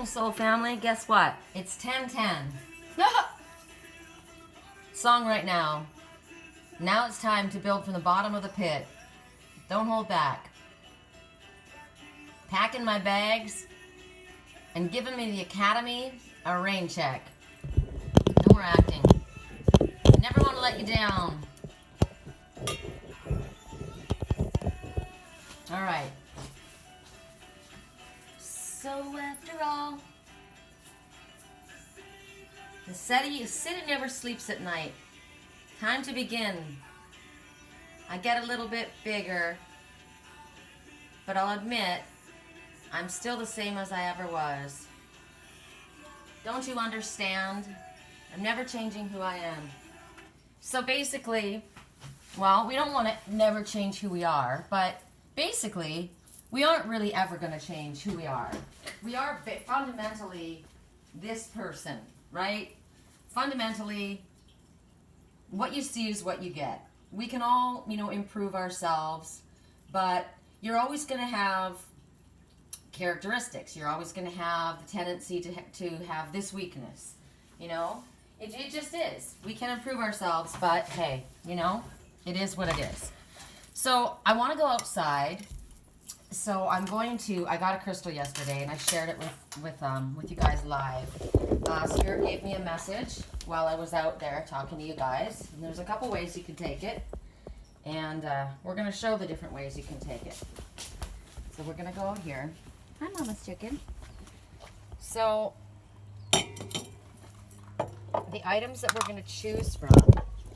morning, soul family. Guess what? It's 10:10. Song right now. Now it's time to build from the bottom of the pit. Don't hold back. Packing my bags and giving me the Academy a rain check. No more acting. I never want to let you down. All right. So after all, the city never sleeps at night. Time to begin. I get a little bit bigger, but I'll admit, I'm still the same as I ever was. Don't you understand? I'm never changing who I am. So basically, well, we don't want to never change who we are, but basically, we aren't really ever going to change who we are. We are fundamentally this person, right? Fundamentally, what you see is what you get. We can all, improve ourselves, but you're always going to have characteristics. You're always going to have the tendency to have this weakness, It just is. We can improve ourselves, but hey, it is what it is. So I want to go outside. So I got a crystal yesterday, and I shared it with you guys live. Spirit gave me a message while I was out there talking to you guys. And there's a couple ways you can take it. And we're going to show the different ways you can take it. So we're going to go out here. Hi, Mama's chicken. So the items that we're going to choose from.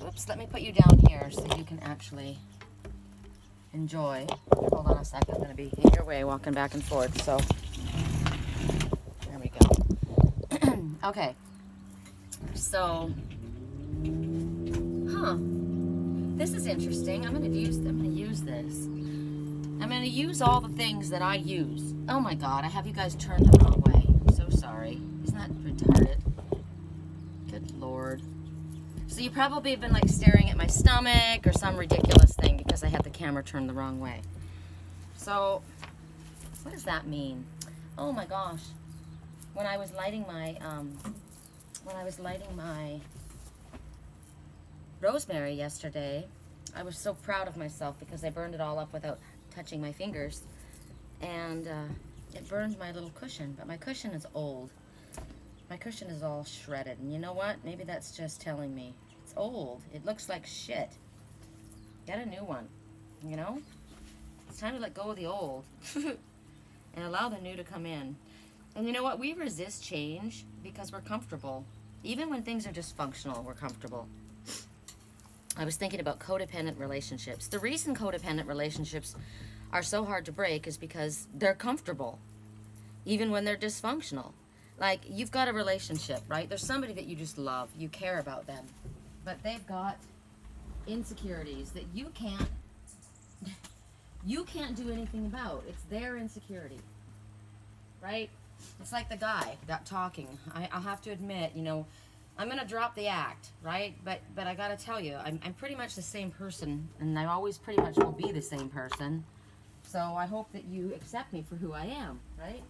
Oops, let me put you down here so you can actually enjoy. Hold on a second. I'm going to be in your way walking back and forth. So there we go. Okay. So, this is interesting. I'm going to use this. I'm going to use all the things that I use. Oh my God, I have you guys turned the wrong way. I'm so sorry. Isn't that retarded? Good Lord. So you probably have been like staring at my stomach or some ridiculous thing because I had the camera turned the wrong way. So, what does that mean? Oh my gosh. When I was lighting my rosemary yesterday, I was so proud of myself because I burned it all up without touching my fingers. And it burned my little cushion, but my cushion is old. My cushion is all shredded, and you know what? Maybe that's just telling me. It's old. It looks like shit. Get a new one, It's time to let go of the old and allow the new to come in. And you know what? We resist change because we're comfortable. Even when things are dysfunctional, we're comfortable. I was thinking about codependent relationships. The reason codependent relationships are so hard to break is because they're comfortable, even when they're dysfunctional. Like, you've got a relationship, right? There's somebody that you just love. You care about them. But they've got insecurities that you can't do anything about. It's their insecurity, right? It's like the guy that talking. I'll have to admit, I'm going to drop the act, right? But I got to tell you, I'm pretty much the same person, and I always pretty much will be the same person. So I hope that you accept me for who I am, right?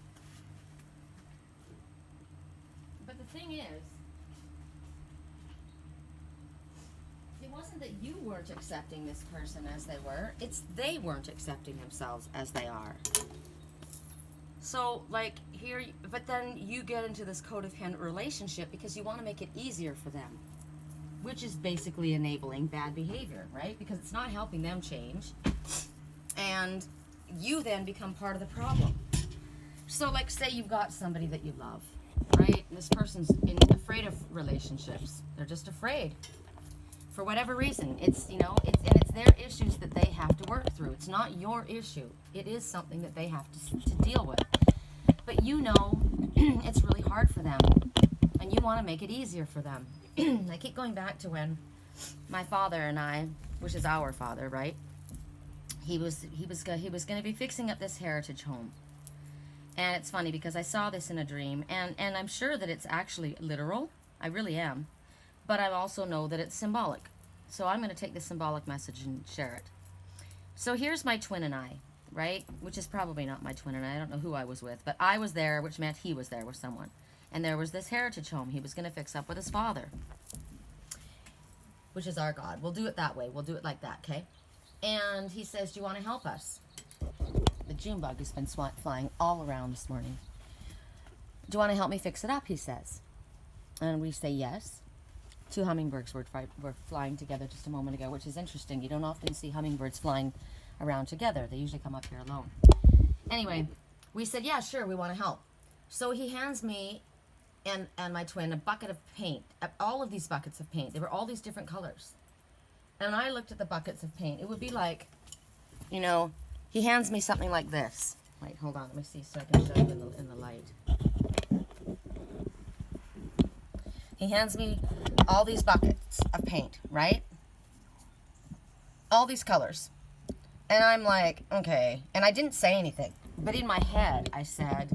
But the thing is, it wasn't that you weren't accepting this person as they were. It's they weren't accepting themselves as they are. So, but then you get into this codependent relationship because you want to make it easier for them, which is basically enabling bad behavior, right? Because it's not helping them change, and you then become part of the problem. So, say you've got somebody that you love, right? This person's afraid of relationships. They're just afraid. For whatever reason, it's their issues that they have to work through. It's not your issue. It is something that they have to deal with. But it's really hard for them, and you want to make it easier for them. I keep going back to when my father and I, which is our father, right? He was going to be fixing up this heritage home. And it's funny because I saw this in a dream, and I'm sure that it's actually literal. I really am. But I also know that it's symbolic. So I'm going to take the symbolic message and share it. So here's my twin and I. right? Which is probably not my twin, and I don't know who I was with, but I was there, which meant he was there with someone. And there was this heritage home he was going to fix up with his father, which is our God. We'll do it that way. We'll do it like that, okay? And he says, do you want to help us? The June bug has been flying all around this morning. Do you want to help me fix it up, he says. And we say yes. 2 hummingbirds were flying together just a moment ago, which is interesting. You don't often see hummingbirds flying around together. They usually come up here alone. Anyway, we said, yeah, sure, we want to help. So he hands me and my twin a bucket of paint, all of these buckets of paint. They were all these different colors. And I looked at the buckets of paint. It would be like, you know, he hands me something like this. Wait, hold on, let me see so I can show you in the light. He hands me all these buckets of paint, right? All these colors. And I'm like, okay. And I didn't say anything. But in my head, I said,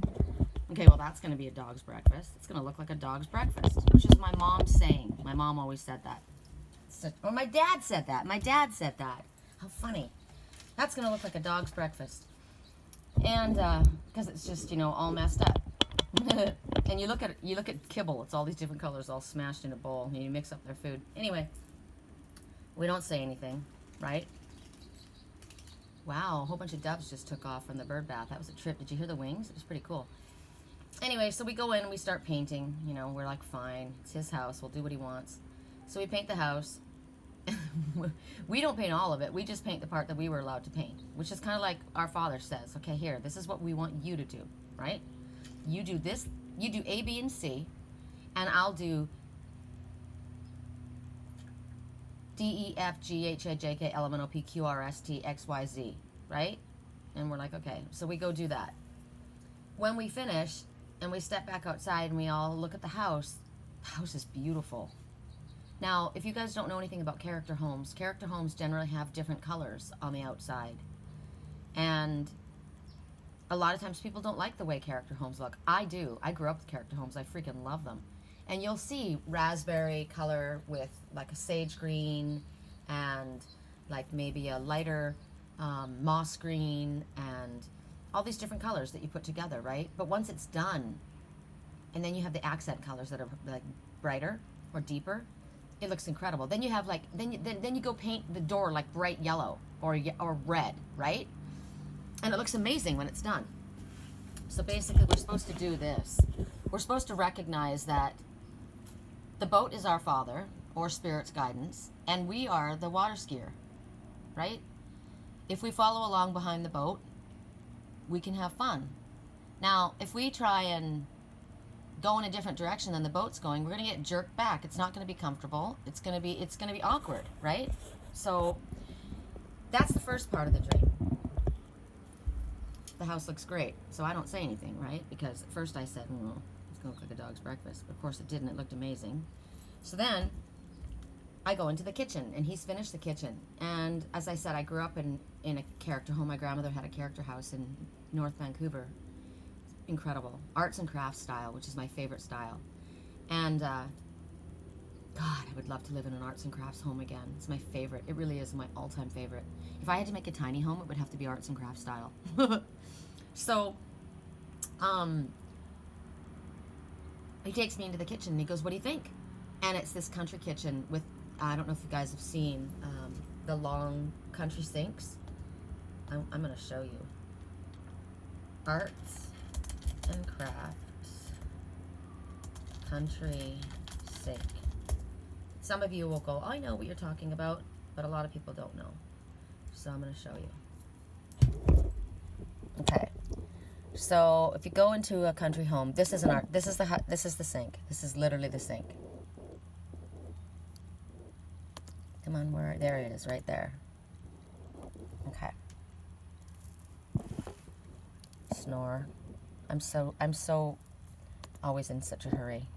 okay, well, that's going to be a dog's breakfast. It's going to look like a dog's breakfast, which is my mom's saying. My mom always said that. Or my dad said that. My dad said that. How funny. That's going to look like a dog's breakfast. And, because it's just, you know, all messed up. And you look at kibble. It's all these different colors all smashed in a bowl. And you mix up their food. Anyway, we don't say anything, right? Wow, a whole bunch of doves just took off from the bird bath. That was a trip. Did you hear the wings? It was pretty cool. Anyway, so we go in and we start painting. You know, we're like, fine. It's his house. We'll do what he wants. So we paint the house. We don't paint all of it. We just paint the part that we were allowed to paint, which is kind of like our Father says, okay, here, this is what we want you to do, right? You do this, you do A, B, and C, and I'll do D, E, F, G, H, I, J, K, L, M, N, O, P, Q, R, S, T, X, Y, Z, right? And we're like, okay, so we go do that. When we finish, and we step back outside and we all look at the house is beautiful. Now, if you guys don't know anything about character homes generally have different colors on the outside. And a lot of times people don't like the way character homes look. I do. I grew up with character homes. I freaking love them. And you'll see raspberry color with like a sage green and like maybe a lighter moss green and all these different colors that you put together, right? But once it's done, and then you have the accent colors that are like brighter or deeper, it looks incredible. Then you have like, then you go paint the door like bright yellow or red, right? And it looks amazing when it's done. So basically we're supposed to do this. We're supposed to recognize that the boat is our Father or Spirit's guidance, and we are the water skier, right? If we follow along behind the boat, we can have fun. Now, if we try and go in a different direction than the boat's going, we're going to get jerked back. It's not going to be comfortable. It's going to be awkward, right? So that's the first part of the dream. The house looks great, so I don't say anything, right? Because at first I said, well, it's going to look like a dog's breakfast. But of course it didn't. It looked amazing. So then I go into the kitchen, and he's finished the kitchen. And as I said, I grew up in a character home. My grandmother had a character house in North Vancouver. Incredible. Arts and crafts style, which is my favorite style. And, God, I would love to live in an arts and crafts home again. It's my favorite. It really is my all-time favorite. If I had to make a tiny home, it would have to be arts and crafts style. So, he takes me into the kitchen, and he goes, what do you think? And it's this country kitchen with, I don't know if you guys have seen the long country sinks. I'm going to show you. Arts and crafts country sink. Some of you will go, I know what you're talking about, but a lot of people don't know. So I'm going to show you. Okay. So if you go into a country home, this is the sink. This is literally the sink. Come on, there it is, right there. Okay. Snore. I'm so always in such a hurry.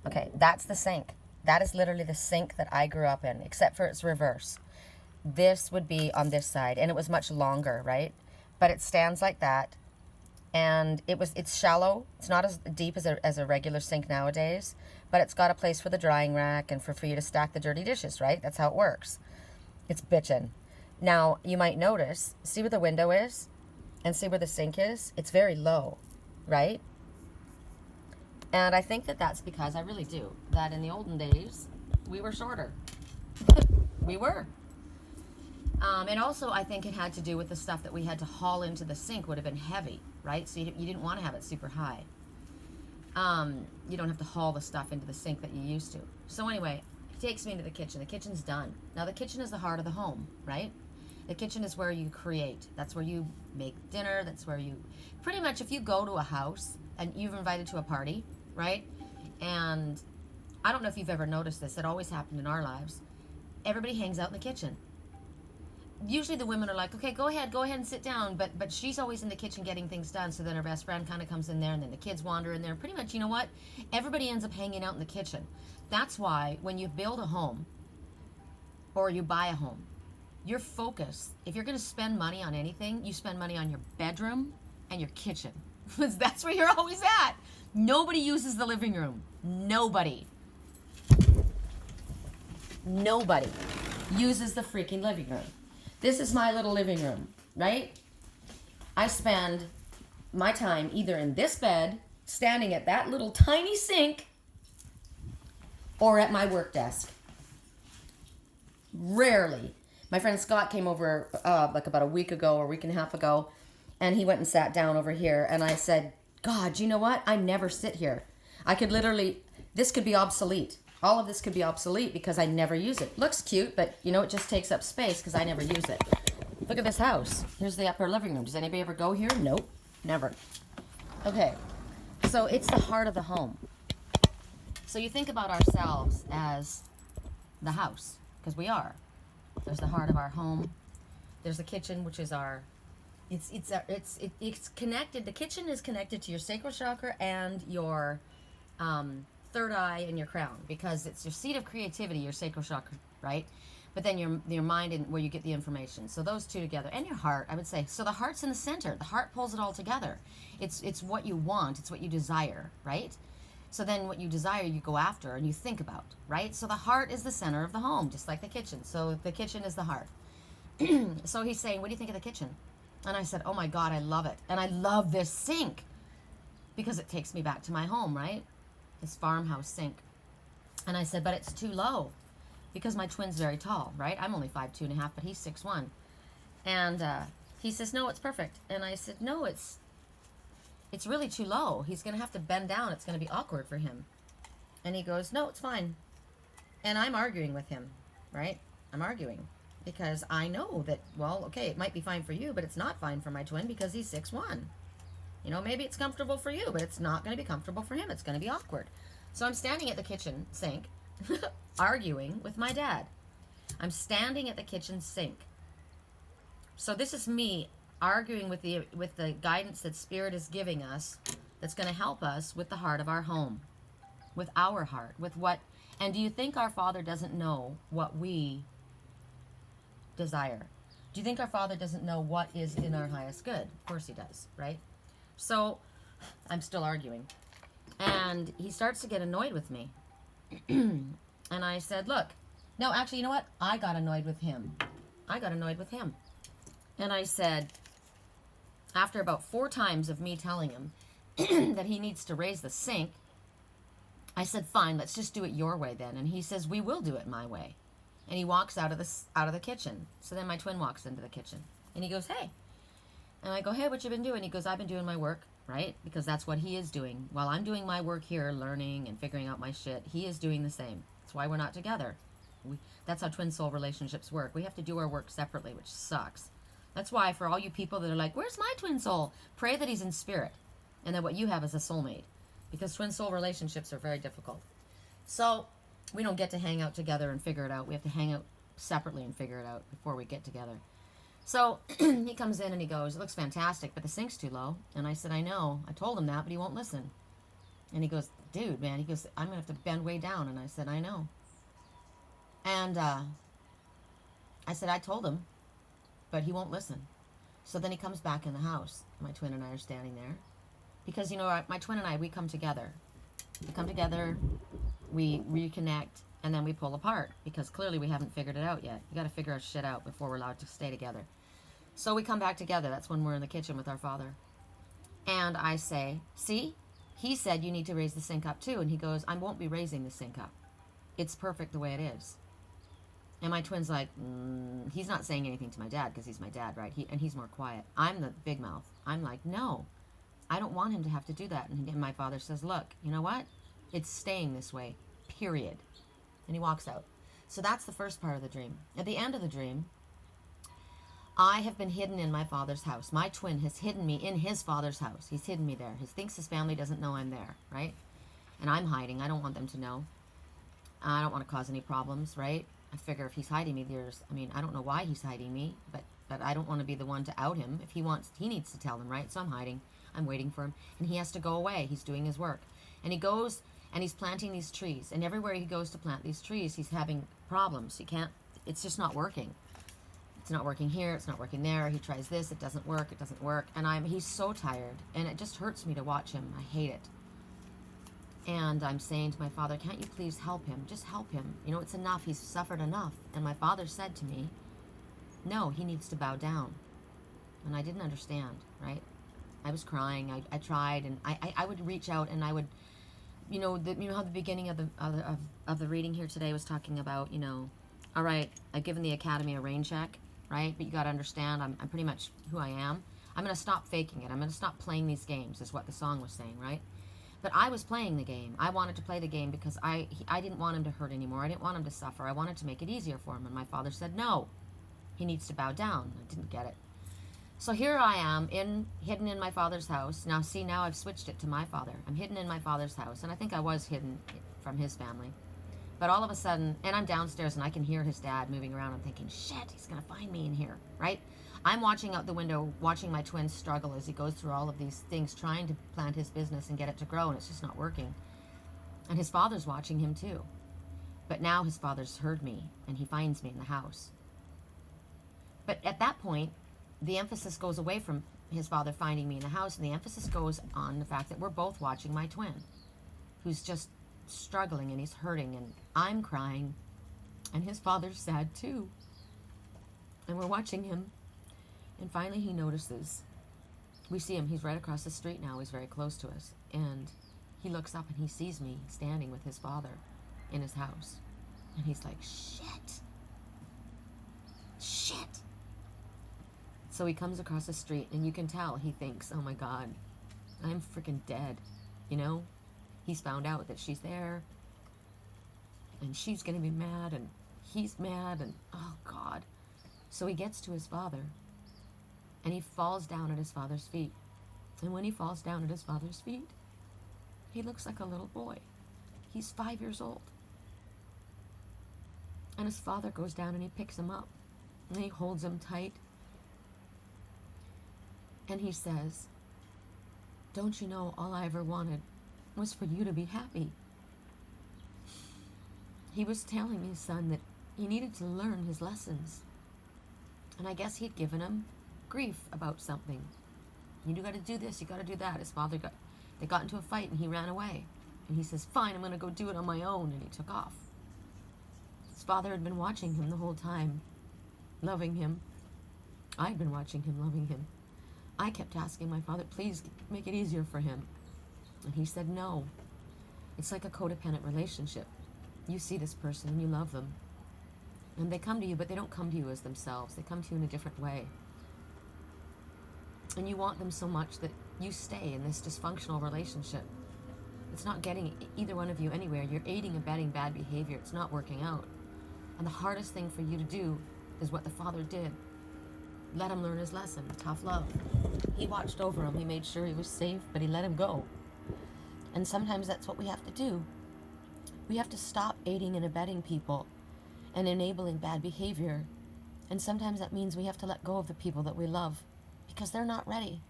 Okay, that's the sink. That is literally the sink that I grew up in, except for its reverse. This would be on this side, and it was much longer, right? But it stands like that, and it's shallow. It's not as deep as a regular sink nowadays, but it's got a place for the drying rack and for you to stack the dirty dishes, right? That's how it works. It's bitchin'. Now, you might notice, see where the window is? and see where the sink is? It's very low, right? And I think that that's because, I really do, that in the olden days, we were shorter. We were. And also, I think it had to do with the stuff that we had to haul into the sink would have been heavy, right? So you didn't want to have it super high. You don't have to haul the stuff into the sink that you used to. So anyway, he takes me into the kitchen. The kitchen's done. Now, the kitchen is the heart of the home, right? The kitchen is where you create. That's where you make dinner. That's where you... Pretty much, if you go to a house and you've invited to a party, right? And I don't know if you've ever noticed this. It always happened in our lives. Everybody hangs out in the kitchen. Usually the women are like, okay, go ahead and sit down. But she's always in the kitchen getting things done. So then her best friend kind of comes in there, and then the kids wander in there. Pretty much, you know what? Everybody ends up hanging out in the kitchen. That's why when you build a home or you buy a home, your focus, if you're going to spend money on anything, you spend money on your bedroom and your kitchen. That's where you're always at. Nobody uses the living room. Nobody uses the freaking living room. This is my little living room, right? I spend my time either in this bed, standing at that little tiny sink, or at my work desk. Rarely. My friend Scott came over like about a week ago or a week and a half ago, and he went and sat down over here, and I said, God, you know what? I never sit here. I could literally, this could be obsolete. All of this could be obsolete because I never use it. Looks cute, but you know, it just takes up space because I never use it. Look at this house. Here's the upper living room. Does anybody ever go here? Nope, never. Okay, so it's the heart of the home. So you think about ourselves as the house, because we are. There's the heart of our home. There's the kitchen, which is our, it's connected. The kitchen is connected to your sacral chakra and your third eye and your crown, because it's your seat of creativity, your sacral chakra, right? But then your mind and where you get the information. So those two together, and your heart, I would say. So the heart's in the center. The heart pulls it all together. It's what you want. It's what you desire, right? So then what you desire, you go after and you think about, right? So the heart is the center of the home, just like the kitchen. So the kitchen is the heart. So he's saying, what do you think of the kitchen? And I said, oh my God, I love it. And I love this sink because it takes me back to my home, right? This farmhouse sink. And I said, but it's too low because my twin's very tall, right? I'm only 5'2.5", but he's 6'1". And he says, no, it's perfect. And I said, no, it's really too low. He's going to have to bend down. It's going to be awkward for him. And he goes, no, it's fine. And I'm arguing with him, right? I'm arguing because I know that, well, okay, it might be fine for you, but it's not fine for my twin because he's 6'1". You know, maybe it's comfortable for you, but it's not going to be comfortable for him. It's going to be awkward. So I'm standing at the kitchen sink arguing with my dad. I'm standing at the kitchen sink. So this is me arguing with the guidance that Spirit is giving us, that's going to help us with the heart of our home, with our heart, with what. And do you think our Father doesn't know what we desire? Do you think our Father doesn't know what is in our highest good? Of course he does, right? So I'm still arguing, and he starts to get annoyed with me. And I said, look, no, actually, you know what? I got annoyed with him. And I said, after about 4 times of me telling him that he needs to raise the sink, I said, fine, let's just do it your way then. And he says, we will do it my way. And he walks out of the kitchen. So then my twin walks into the kitchen, and he goes, hey. And I go, hey, what you been doing? He goes, I've been doing my work, right? Because that's what he is doing. While I'm doing my work here, learning and figuring out my shit, he is doing the same. That's why we're not together. That's how twin soul relationships work. We have to do our work separately, which sucks. That's why for all you people that are like, where's my twin soul? Pray that he's in spirit and that what you have is a soulmate, because twin soul relationships are very difficult. So we don't get to hang out together and figure it out. We have to hang out separately and figure it out before we get together. So he comes in and he goes, it looks fantastic, but the sink's too low. And I said, I know. I told him that, but he won't listen. And he goes, dude, man, he goes, I'm going to have to bend way down. And I said, I know. And I said, I told him, but he won't listen. So then he comes back in the house. My twin and I are standing there. Because, you know, my twin and I, we come together. We come together, we reconnect, and then we pull apart. Because clearly we haven't figured it out yet. You got to figure our shit out before we're allowed to stay together. So we come back together. That's when we're in the kitchen with our father. And I say, see, he said you need to raise the sink up too. And he goes, I won't be raising the sink up. It's perfect the way it is. And my twin's like, he's not saying anything to my dad because he's my dad, right? And he's more quiet. I'm the big mouth. I'm like, no, I don't want him to have to do that. And my father says, look, you know what? It's staying this way, period. And he walks out. So that's the first part of the dream. At the end of the dream, I have been hidden in my father's house. My twin has hidden me in his father's house. He's hidden me there. He thinks his family doesn't know I'm there, right? And I'm hiding. I don't want them to know. I don't want to cause any problems, right? I figure if he's hiding me, I don't know why he's hiding me, but I don't want to be the one to out him. If he wants, he needs to tell them, right? So I'm hiding. I'm waiting for him. And he has to go away. He's doing his work. And he goes and he's planting these trees. And everywhere he goes to plant these trees, he's having problems. It's just not working. It's not working here. It's not working there. He tries this. It doesn't work. It doesn't work. And he's so tired. And it just hurts me to watch him. I hate it. And I'm saying to my father, can't you please help him? Just help him. It's enough. He's suffered enough. And my father said to me, no, he needs to bow down. And I didn't understand, right? I was crying. I tried. And I would reach out and I would, how the beginning of the reading here today was talking about, all right, I've given the Academy a rain check, right? But you got to understand, I'm pretty much who I am. I'm going to stop faking it. I'm going to stop playing these games, is what the song was saying, right? But I was playing the game. I wanted to play the game because I didn't want him to hurt anymore. I didn't want him to suffer. I wanted to make it easier for him. And my father said, no, he needs to bow down. I didn't get it. So here I am, hidden in my father's house. Now I've switched it to my father. I'm hidden in my father's house. And I think I was hidden from his family. But all of a sudden, and I'm downstairs and I can hear his dad moving around. I'm thinking, shit, he's going to find me in here, right? I'm watching out the window, watching my twin struggle as he goes through all of these things, trying to plant his business and get it to grow, and it's just not working. And his father's watching him too. But now his father's heard me, and he finds me in the house. But at that point, the emphasis goes away from his father finding me in the house, and the emphasis goes on the fact that we're both watching my twin, who's just struggling, and he's hurting, and I'm crying, and his father's sad too. And we're watching him. And finally he notices. We see him. He's right across the street now. He's very close to us. And he looks up and he sees me standing with his father in his house. And he's like, shit. Shit. So he comes across the street and you can tell he thinks, oh my God, I'm freaking dead. He's found out that she's there. And she's going to be mad and he's mad and oh God. So he gets to his father. And he falls down at his father's feet. And when he falls down at his father's feet, he looks like a little boy. He's 5 years old. And his father goes down and he picks him up. And he holds him tight. And he says, don't you know all I ever wanted was for you to be happy? He was telling his son that he needed to learn his lessons. And I guess he'd given him grief about something. You got to do this, you got to do that. His father they got into a fight and he ran away. And he says, fine, I'm going to go do it on my own. And he took off. His father had been watching him the whole time, loving him. I'd been watching him, loving him. I kept asking my father, please make it easier for him. And he said, no. It's like a codependent relationship. You see this person and you love them. And they come to you, but they don't come to you as themselves. They come to you in a different way. And you want them so much that you stay in this dysfunctional relationship. It's not getting either one of you anywhere. You're aiding and abetting bad behavior. It's not working out. And the hardest thing for you to do is what the father did. Let him learn his lesson. Tough love. He watched over him. He made sure he was safe, but he let him go. And sometimes that's what we have to do. We have to stop aiding and abetting people and enabling bad behavior. And sometimes that means we have to let go of the people that we love because they're not ready.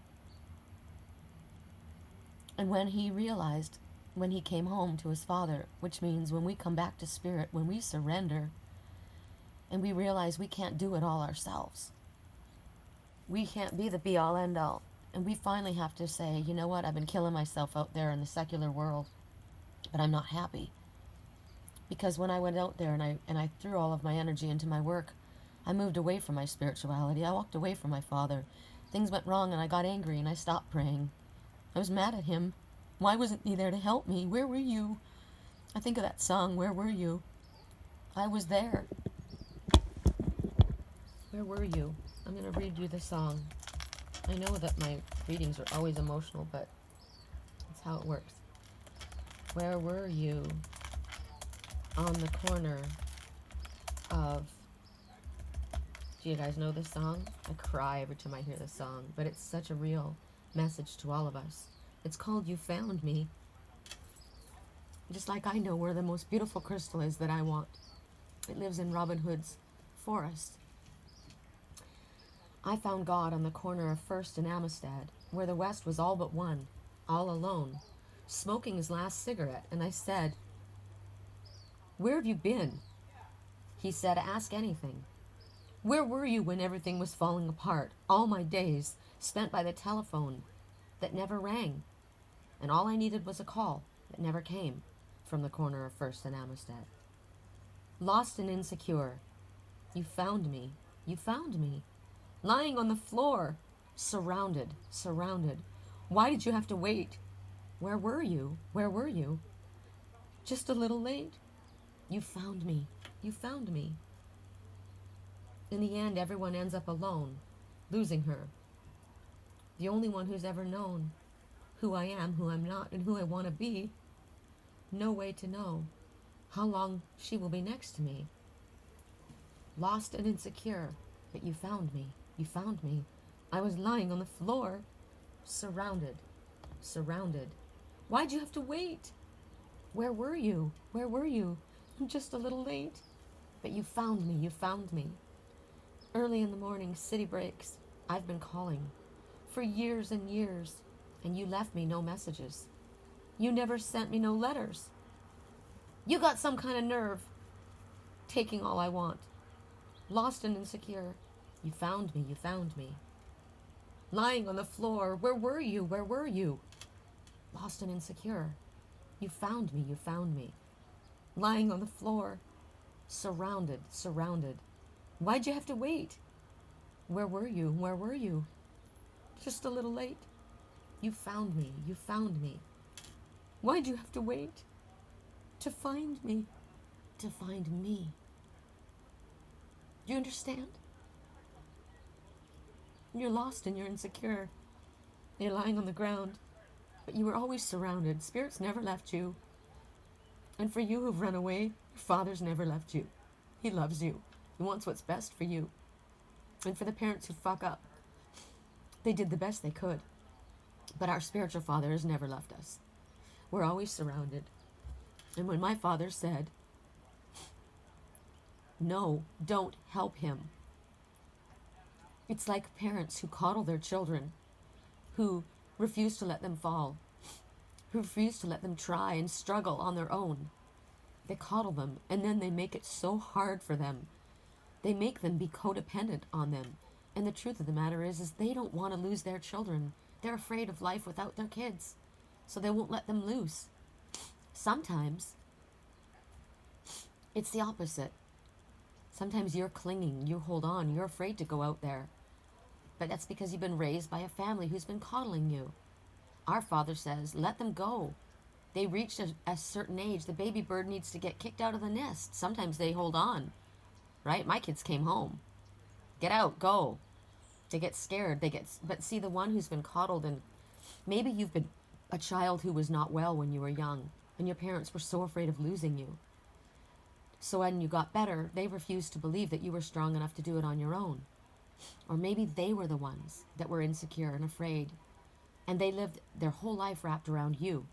And when he realized, when he came home to his father, which means when we come back to spirit, when we surrender, and we realize we can't do it all ourselves. We can't be the be-all, end-all. And we finally have to say, you know what, I've been killing myself out there in the secular world, but I'm not happy. Because when I went out there and I threw all of my energy into my work, I moved away from my spirituality. I walked away from my father. Things went wrong and I got angry and I stopped praying. I was mad at him. Why wasn't he there to help me? Where were you? I think of that song, Where Were You? I was there. Where were you? I'm going to read you the song. I know that my readings are always emotional, but that's how it works. Where were you on the corner of... Do you guys know this song? I cry every time I hear this song, but it's such a real message to all of us. It's called You Found Me. Just like I know where the most beautiful crystal is that I want. It lives in Robin Hood's forest. I found God on the corner of First and Amistad, where the West was all but one, all alone, smoking his last cigarette, and I said, "Where have you been?" He said, "Ask anything." Where were you when everything was falling apart? All my days spent by the telephone that never rang, and all I needed was a call that never came from the corner of First and Amistad. Lost and insecure, you found me, you found me. Lying on the floor, surrounded. Why did you have to wait? Where were you? Where were you? Just a little late. You found me. You found me. In the end, everyone ends up alone, losing her. The only one who's ever known who I am, who I'm not, and who I want to be. No way to know how long she will be next to me. Lost and insecure, but you found me. You found me. I was lying on the floor, surrounded. Why'd you have to wait? Where were you? Where were you? I'm just a little late. But you found me. You found me. Early in the morning, city breaks. I've been calling for years and years, and you left me no messages. You never sent me no letters. You got some kind of nerve, taking all I want. Lost and insecure, you found me, you found me. Lying on the floor, where were you, where were you? Lost and insecure, you found me, you found me. Lying on the floor, surrounded. Why'd you have to wait? Where were you, where were you? Just a little late. You found me, you found me. Why'd you have to wait? To find me, to find me. Do you understand? You're lost and you're insecure. You're lying on the ground, but you were always surrounded. Spirits never left you. And for you who've run away, your father's never left you. He loves you. He wants what's best for you. And for the parents who fuck up, they did the best they could. But our spiritual father has never left us. We're always surrounded. And when my father said, "No, don't help him," it's like parents who coddle their children, who refuse to let them fall, who refuse to let them try and struggle on their own. They coddle them, and then they make it so hard for them. They make them be codependent on them. And the truth of the matter is they don't want to lose their children. They're afraid of life without their kids, so they won't let them loose. Sometimes it's the opposite. Sometimes you're clinging, you hold on, you're afraid to go out there. But that's because you've been raised by a family who's been coddling you. Our father says, let them go. They reach a certain age. The baby bird needs to get kicked out of the nest. Sometimes they hold on, right? My kids came home. Get out, go. They get scared. But see, the one who's been coddled, and maybe you've been a child who was not well when you were young, and your parents were so afraid of losing you. So when you got better, they refused to believe that you were strong enough to do it on your own. Or maybe they were the ones that were insecure and afraid, and they lived their whole life wrapped around you.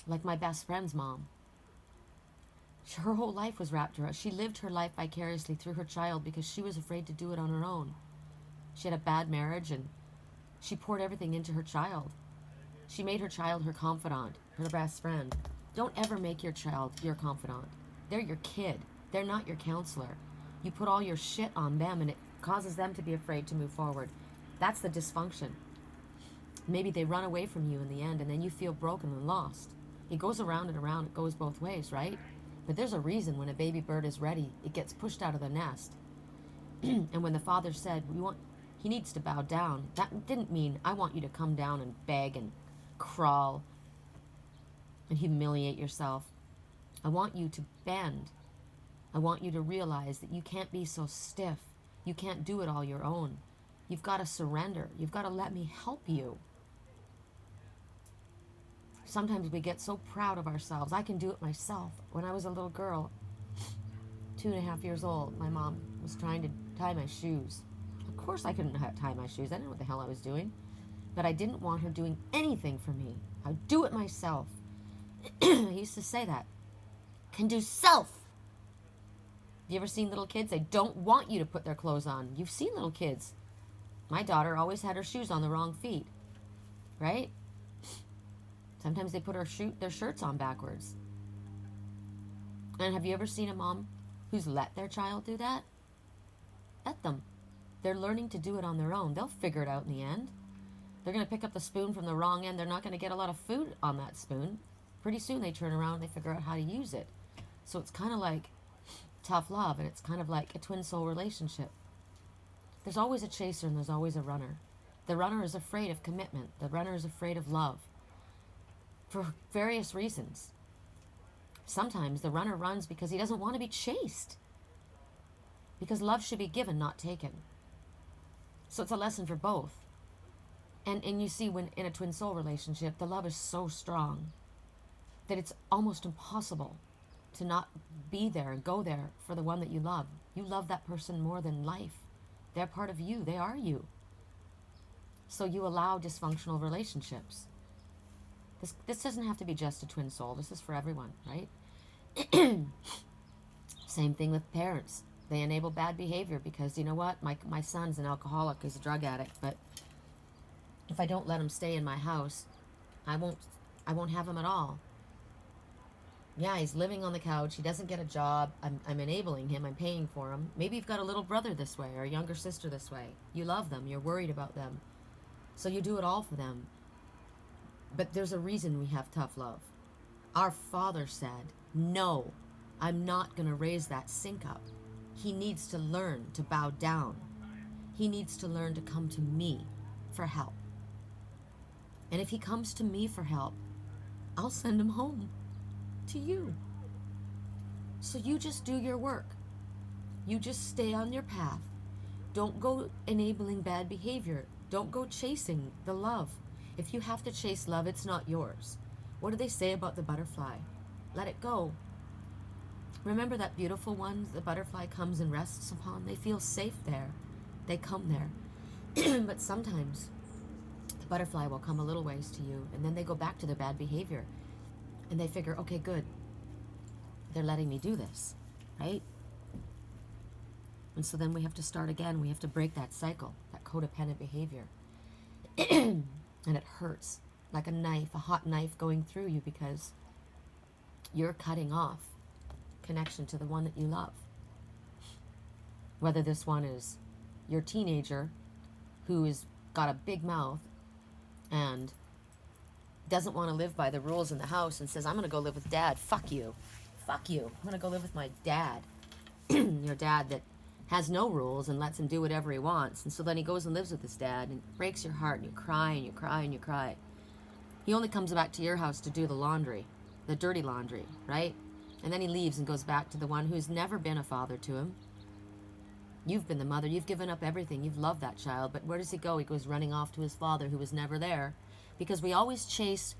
Like my best friend's mom. Her whole life was wrapped around. She lived her life vicariously through her child because she was afraid to do it on her own. She had a bad marriage, and she poured everything into her child. She made her child her confidant, her best friend. Don't ever make your child your confidant. They're your kid. They're not your counselor. You put all your shit on them, and it causes them to be afraid to move forward. That's the dysfunction. Maybe they run away from you in the end, and then you feel broken and lost. It goes around and around. It goes both ways, right? But there's a reason when a baby bird is ready, it gets pushed out of the nest. And when the father said, he needs to bow down, that didn't mean I want you to come down and beg and crawl and humiliate yourself. I want you to bend. I want you to realize that you can't be so stiff. You can't do it all your own. You've got to surrender. You've got to let me help you. Sometimes we get so proud of ourselves. I can do it myself. When I was a little girl, 2.5 years old, my mom was trying to tie my shoes. Of course I couldn't tie my shoes. I didn't know what the hell I was doing. But I didn't want her doing anything for me. I'd do it myself. I used to say that. Can do self. You ever seen little kids? They don't want you to put their clothes on. You've seen little kids. My daughter always had her shoes on the wrong feet. Right? Sometimes they put their shirts on backwards. And have you ever seen a mom who's let their child do that? Let them. They're learning to do it on their own. They'll figure it out in the end. They're going to pick up the spoon from the wrong end. They're not going to get a lot of food on that spoon. Pretty soon they turn around and they figure out how to use it. So it's kind of like tough love, and it's kind of like a twin soul relationship. There's always a chaser and there's always a runner. The runner is afraid of commitment. The runner is afraid of love. For various reasons. Sometimes the runner runs because he doesn't want to be chased. Because love should be given, not taken. So it's a lesson for both. And you see, when in a twin soul relationship, the love is so strong that it's almost impossible to not be there and go there for the one that you love. You love that person more than life. They're part of you. They are you. So you allow dysfunctional relationships. This doesn't have to be just a twin soul. This is for everyone, right? Same thing with parents. They enable bad behavior because, you know what? My son's an alcoholic. He's a drug addict. But if I don't let him stay in my house, I won't have him at all. Yeah, he's living on the couch. He doesn't get a job. I'm enabling him. I'm paying for him. Maybe you've got a little brother this way or a younger sister this way. You love them. You're worried about them. So you do it all for them. But there's a reason we have tough love. Our Father said, no, I'm not going to raise that sink up. He needs to learn to bow down. He needs to learn to come to me for help. And if he comes to me for help, I'll send him home to you. So you just do your work. You just stay on your path. Don't go enabling bad behavior. Don't go chasing the love. If you have to chase love, it's not yours. What do they say about the butterfly? Let it go. Remember that beautiful one the butterfly comes and rests upon? They feel safe there. They come there. But sometimes the butterfly will come a little ways to you, and then they go back to their bad behavior. And they figure, okay, good. They're letting me do this, right? And so then we have to start again. We have to break that cycle, that codependent behavior. And it hurts like a knife, a hot knife going through you because you're cutting off connection to the one that you love. Whether this one is your teenager who has got a big mouth and doesn't want to live by the rules in the house and says, I'm going to go live with Dad. Fuck you. Fuck you. I'm going to go live with my dad. Your dad that has no rules and lets him do whatever he wants. And so then he goes and lives with his dad and it breaks your heart and you cry and you cry and you cry. He only comes back to your house to do the laundry, the dirty laundry, right? And then he leaves and goes back to the one who's never been a father to him. You've been the mother. You've given up everything. You've loved that child. But where does he go? He goes running off to his father who was never there. Because we always chase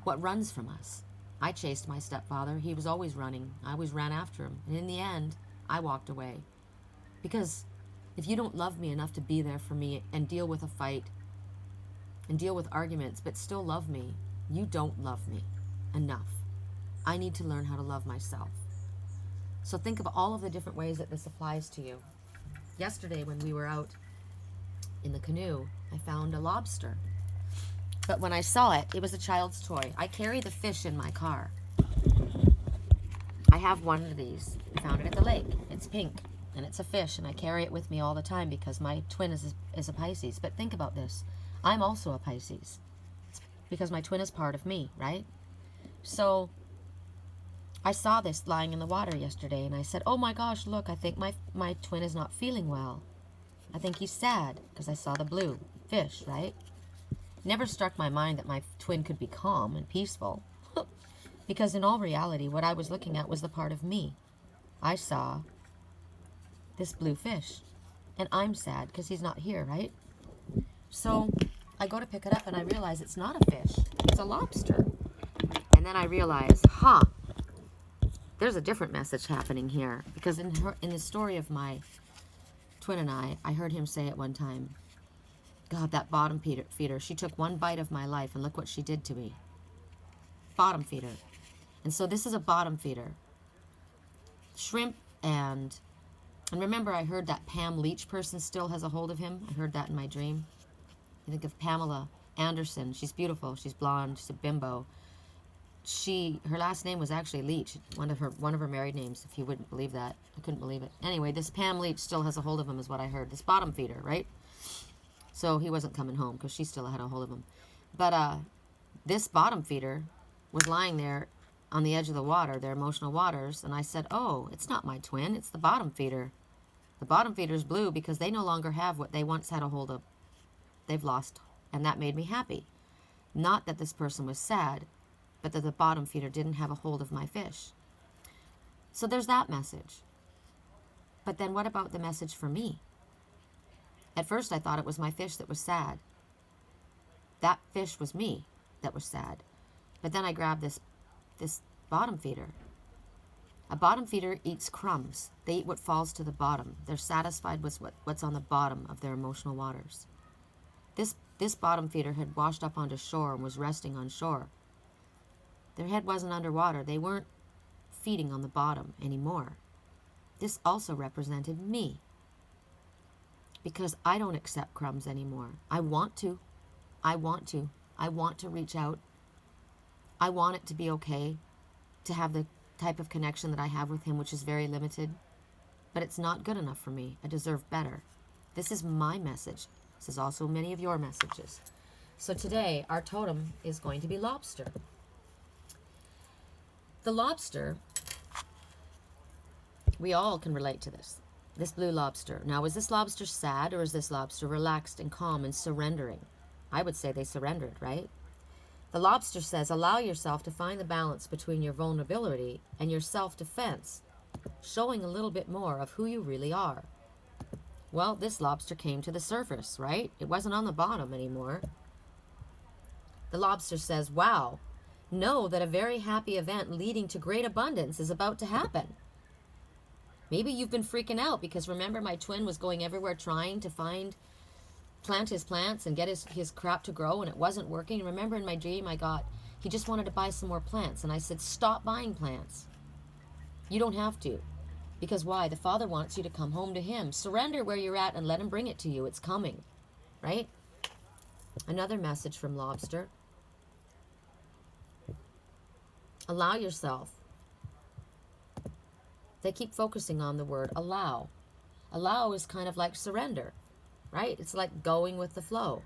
what runs from us. I chased my stepfather. He was always running. I always ran after him. And in the end, I walked away. Because if you don't love me enough to be there for me and deal with a fight and deal with arguments but still love me, you don't love me enough. I need to learn how to love myself. So think of all of the different ways that this applies to you. Yesterday when we were out in the canoe, I found a lobster. But when I saw it, it was a child's toy. I carry the fish in my car. I have one of these. I found it at the lake. It's pink, and it's a fish, and I carry it with me all the time because my twin is a Pisces. But think about this. I'm also a Pisces because my twin is part of me, right? So I saw this lying in the water yesterday, and I said, oh my gosh, look, I think my twin is not feeling well. I think he's sad, because I saw the blue fish, right? Never struck my mind that my twin could be calm and peaceful. Because in all reality, what I was looking at was the part of me. I saw this blue fish, and I'm sad because he's not here, right? So I go to pick it up, and I realize it's not a fish. It's a lobster. And then I realize, there's a different message happening here. Because in the story of my twin and I heard him say at one time, God, that bottom feeder, she took one bite of my life, and look what she did to me. Bottom feeder. And so this is a bottom feeder. Shrimp and remember I heard that Pam Leach person still has a hold of him. I heard that in my dream. I think of Pamela Anderson. She's beautiful. She's blonde. She's a bimbo. Her last name was actually Leach, one of her married names, if you wouldn't believe that. I couldn't believe it. Anyway, this Pam Leach still has a hold of him is what I heard. This bottom feeder, right? So he wasn't coming home because she still had a hold of him. But this bottom feeder was lying there on the edge of the water, their emotional waters, and I said, oh, it's not my twin, it's the bottom feeder. The bottom feeder's blue because they no longer have what they once had a hold of. They've lost, and that made me happy. Not that this person was sad, but that the bottom feeder didn't have a hold of my fish. So there's that message. But then what about the message for me? At first I thought it was my fish that was sad. That fish was me that was sad. But then I grabbed this bottom feeder. A bottom feeder eats crumbs. They eat what falls to the bottom. They're satisfied with what's on the bottom of their emotional waters. This bottom feeder had washed up onto shore and was resting on shore. Their head wasn't underwater. They weren't feeding on the bottom anymore. This also represented me. Because I don't accept crumbs anymore. I want to. I want to reach out. I want it to be okay to have the type of connection that I have with him, which is very limited. But it's not good enough for me. I deserve better. This is my message. This is also many of your messages. So today, our totem is going to be lobster. The lobster, we all can relate to this. This blue lobster. Now, is this lobster sad, or is this lobster relaxed and calm and surrendering? I would say they surrendered, right? The lobster says, allow yourself to find the balance between your vulnerability and your self-defense, showing a little bit more of who you really are. Well, this lobster came to the surface, right? It wasn't on the bottom anymore. The lobster says, wow, know that a very happy event leading to great abundance is about to happen. Maybe you've been freaking out because remember my twin was going everywhere trying to plant his plants and get his crap to grow, and it wasn't working. And remember in my dream he just wanted to buy some more plants, and I said, stop buying plants. You don't have to. Because why? The Father wants you to come home to him. Surrender where you're at and let him bring it to you. It's coming, right? Another message from Lobster. Allow yourself. They keep focusing on the word allow. Allow is kind of like surrender, right? It's like going with the flow.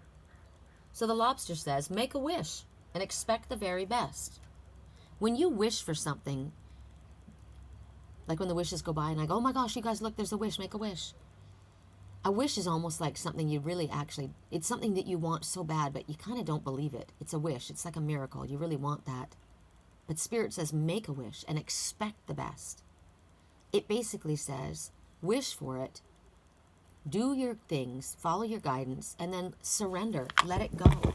So the lobster says, make a wish and expect the very best. When you wish for something, like when the wishes go by and I go, oh my gosh, you guys, look, there's a wish, make a wish. A wish is almost like something you really actually, it's something that you want so bad, but you kind of don't believe it. It's a wish. It's like a miracle. You really want that. But Spirit says, make a wish and expect the best. It basically says, wish for it, do your things, follow your guidance, and then surrender. Let it go.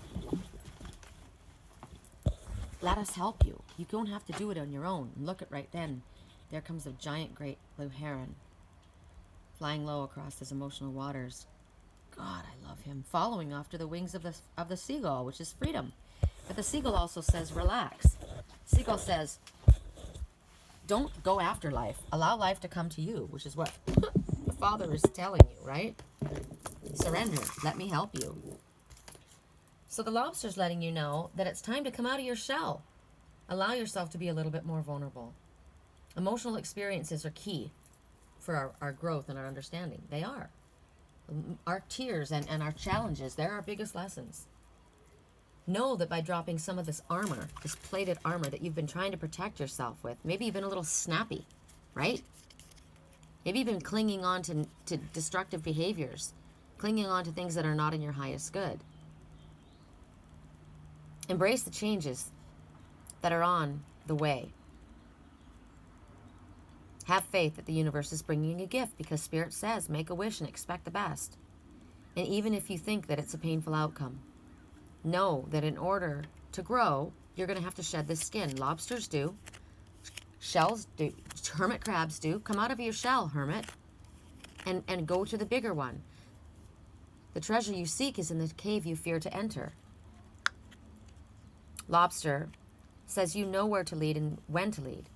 Let us help you. You don't have to do it on your own. Look at right then. There comes a giant great blue heron flying low across his emotional waters. God, I love him. Following after the wings of the seagull, which is freedom. But the seagull also says, relax. Seagull says, don't go after life. Allow life to come to you, which is what the Father is telling you, right? Surrender. Let me help you. So the lobster's letting you know that it's time to come out of your shell. Allow yourself to be a little bit more vulnerable. Emotional experiences are key for our growth and our understanding. They are. Our tears and our challenges, they're our biggest lessons. Know that by dropping some of this armor, this plated armor that you've been trying to protect yourself with, maybe you've been a little snappy, right? Maybe you've been clinging on to destructive behaviors, clinging on to things that are not in your highest good. Embrace the changes that are on the way. Have faith that the universe is bringing a gift, because Spirit says, make a wish and expect the best. And even if you think that it's a painful outcome, know that in order to grow, you're going to have to shed this skin. Lobsters do. Shells do. Hermit crabs do. Come out of your shell, hermit, and go to the bigger one. The treasure you seek is in the cave you fear to enter. Lobster says you know where to lead and when to lead.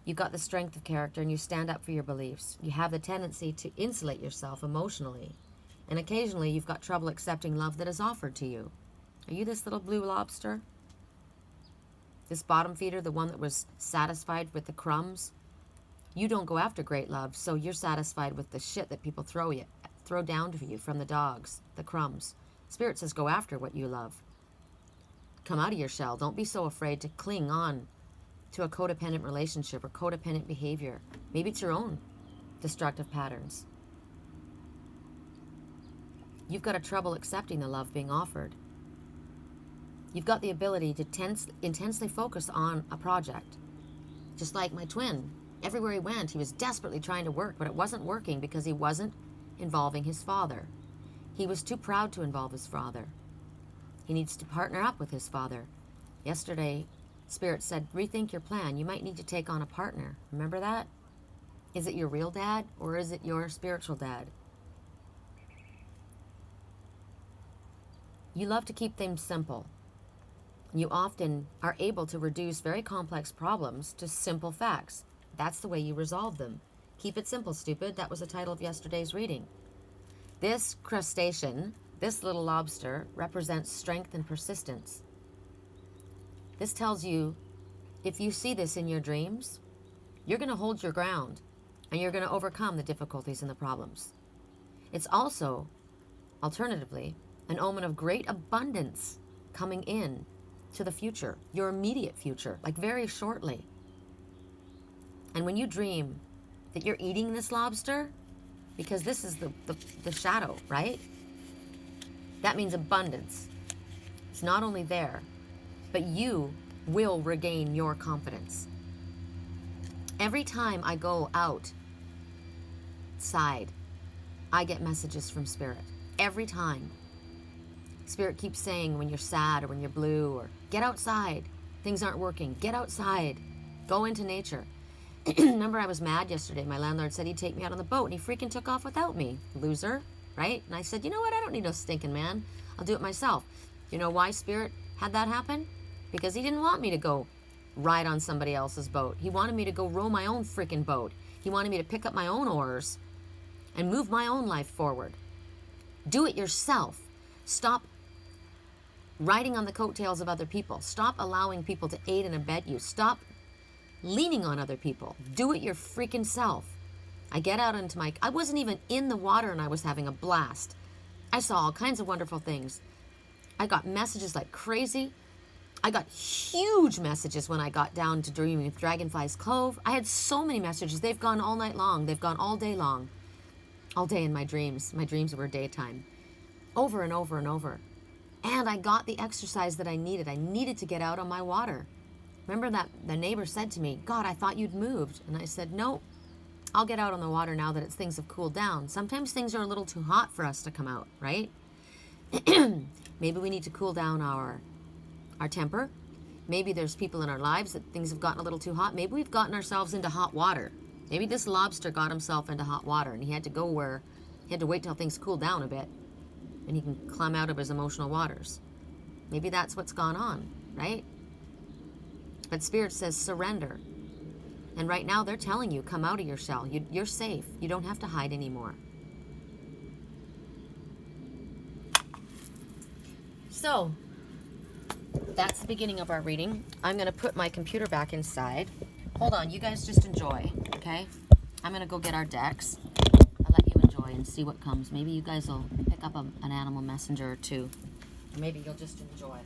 You've got the strength of character and you stand up for your beliefs. You have the tendency to insulate yourself emotionally. And occasionally you've got trouble accepting love that is offered to you. Are you this little blue lobster? This bottom feeder, the one that was satisfied with the crumbs? You don't go after great love, so you're satisfied with the shit that people throw down to you from the dogs, the crumbs. Spirit says go after what you love. Come out of your shell. Don't be so afraid to cling on to a codependent relationship or codependent behavior. Maybe it's your own destructive patterns. You've got a trouble accepting the love being offered. You've got the ability to intensely focus on a project. Just like my twin. Everywhere he went, he was desperately trying to work, but it wasn't working because he wasn't involving his father. He was too proud to involve his father. He needs to partner up with his father. Yesterday, Spirit said, rethink your plan. You might need to take on a partner. Remember that? Is it your real dad or is it your spiritual dad? You love to keep things simple. You often are able to reduce very complex problems to simple facts. That's the way you resolve them. Keep it simple, stupid. That was the title of yesterday's reading. This crustacean, this little lobster, represents strength and persistence. This tells you, if you see this in your dreams, you're going to hold your ground and you're going to overcome the difficulties and the problems. It's also, alternatively, an omen of great abundance coming in to the future, your immediate future, like very shortly. And when you dream that you're eating this lobster, because this is the shadow, right? That means abundance. It's not only there, but you will regain your confidence. Every time I go outside, I get messages from Spirit. Every time. Spirit keeps saying when you're sad or when you're blue or get outside. Things aren't working. Get outside. Go into nature. Remember I was mad yesterday. My landlord said he'd take me out on the boat and he freaking took off without me. Loser, right? And I said, you know what? I don't need no stinking man. I'll do it myself. You know why Spirit had that happen? Because he didn't want me to go ride on somebody else's boat. He wanted me to go row my own freaking boat. He wanted me to pick up my own oars and move my own life forward. Do it yourself. Stop riding on the coattails of other people. Stop allowing people to aid and abet you. Stop leaning on other people. Do it your freaking self. I get out into I wasn't even in the water and I was having a blast. I saw all kinds of wonderful things. I got messages like crazy. I got huge messages when I got down to Dreaming with Dragonfly's Cove. I had so many messages. They've gone all night long. They've gone all day long. All day in my dreams. My dreams were daytime. Over and over and over. And I got the exercise that I needed. I needed to get out on my water. Remember that the neighbor said to me, God, I thought you'd moved. And I said, no, I'll get out on the water now that things have cooled down. Sometimes things are a little too hot for us to come out, right? Maybe we need to cool down our temper. Maybe there's people in our lives that things have gotten a little too hot. Maybe we've gotten ourselves into hot water. Maybe this lobster got himself into hot water and he had to wait till things cooled down a bit and he can climb out of his emotional waters. Maybe that's what's gone on, right? But Spirit says surrender. And right now they're telling you, come out of your shell. You're safe. You don't have to hide anymore. So, that's the beginning of our reading. I'm going to put my computer back inside. Hold on, you guys just enjoy, okay? I'm going to go get our decks. I'll let you enjoy and see what comes. Maybe you guys will pick up an animal messenger or two. Or maybe you'll just enjoy.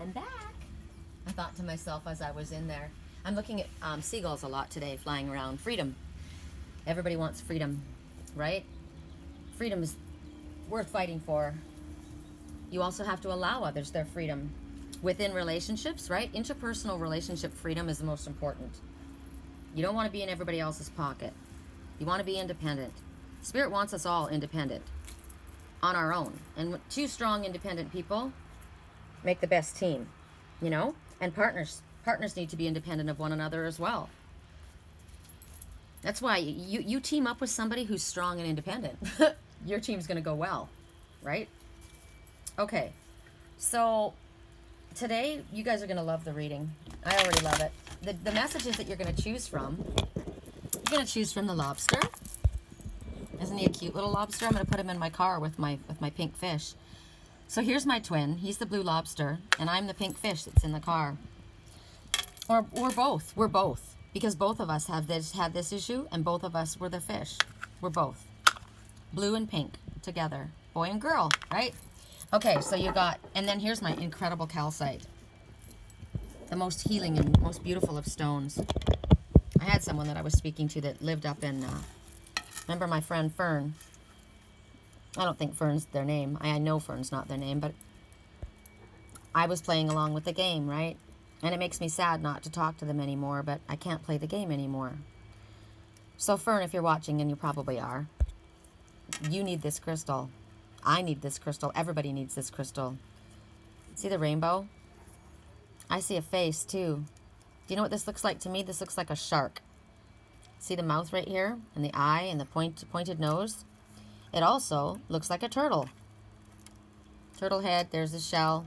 I'm back. I thought to myself as I was in there. I'm looking at seagulls a lot today flying around. Freedom. Everybody wants freedom, right? Freedom is worth fighting for. You also have to allow others their freedom. Within relationships, right? Interpersonal relationship freedom is the most important. You don't want to be in everybody else's pocket. You want to be independent. Spirit wants us all independent on our own. And two strong independent people make the best team, you know? And partners need to be independent of one another as well. That's why you team up with somebody who's strong and independent. Your team's going to go well, right? Okay. So today, you guys are going to love the reading. I already love it. The messages that you're going to choose from, you're going to choose from the lobster. Isn't he a cute little lobster? I'm going to put him in my car with my pink fish. So here's my twin. He's the blue lobster, and I'm the pink fish that's in the car. Or we're both. We're both. Because both of us had this issue, and both of us were the fish. We're both. Blue and pink together. Boy and girl, right? Okay, so you got, and then here's my incredible calcite. The most healing and most beautiful of stones. I had someone that I was speaking to that lived up in, remember my friend Fern? I don't think Fern's their name. I know Fern's not their name, but I was playing along with the game, right? And it makes me sad not to talk to them anymore, but I can't play the game anymore. So Fern, if you're watching, and you probably are, you need this crystal. I need this crystal. Everybody needs this crystal. See the rainbow? I see a face too. Do you know what this looks like to me? This looks like a shark. See the mouth right here? And the eye and the pointed nose? It also looks like a turtle. Turtle head, there's the shell.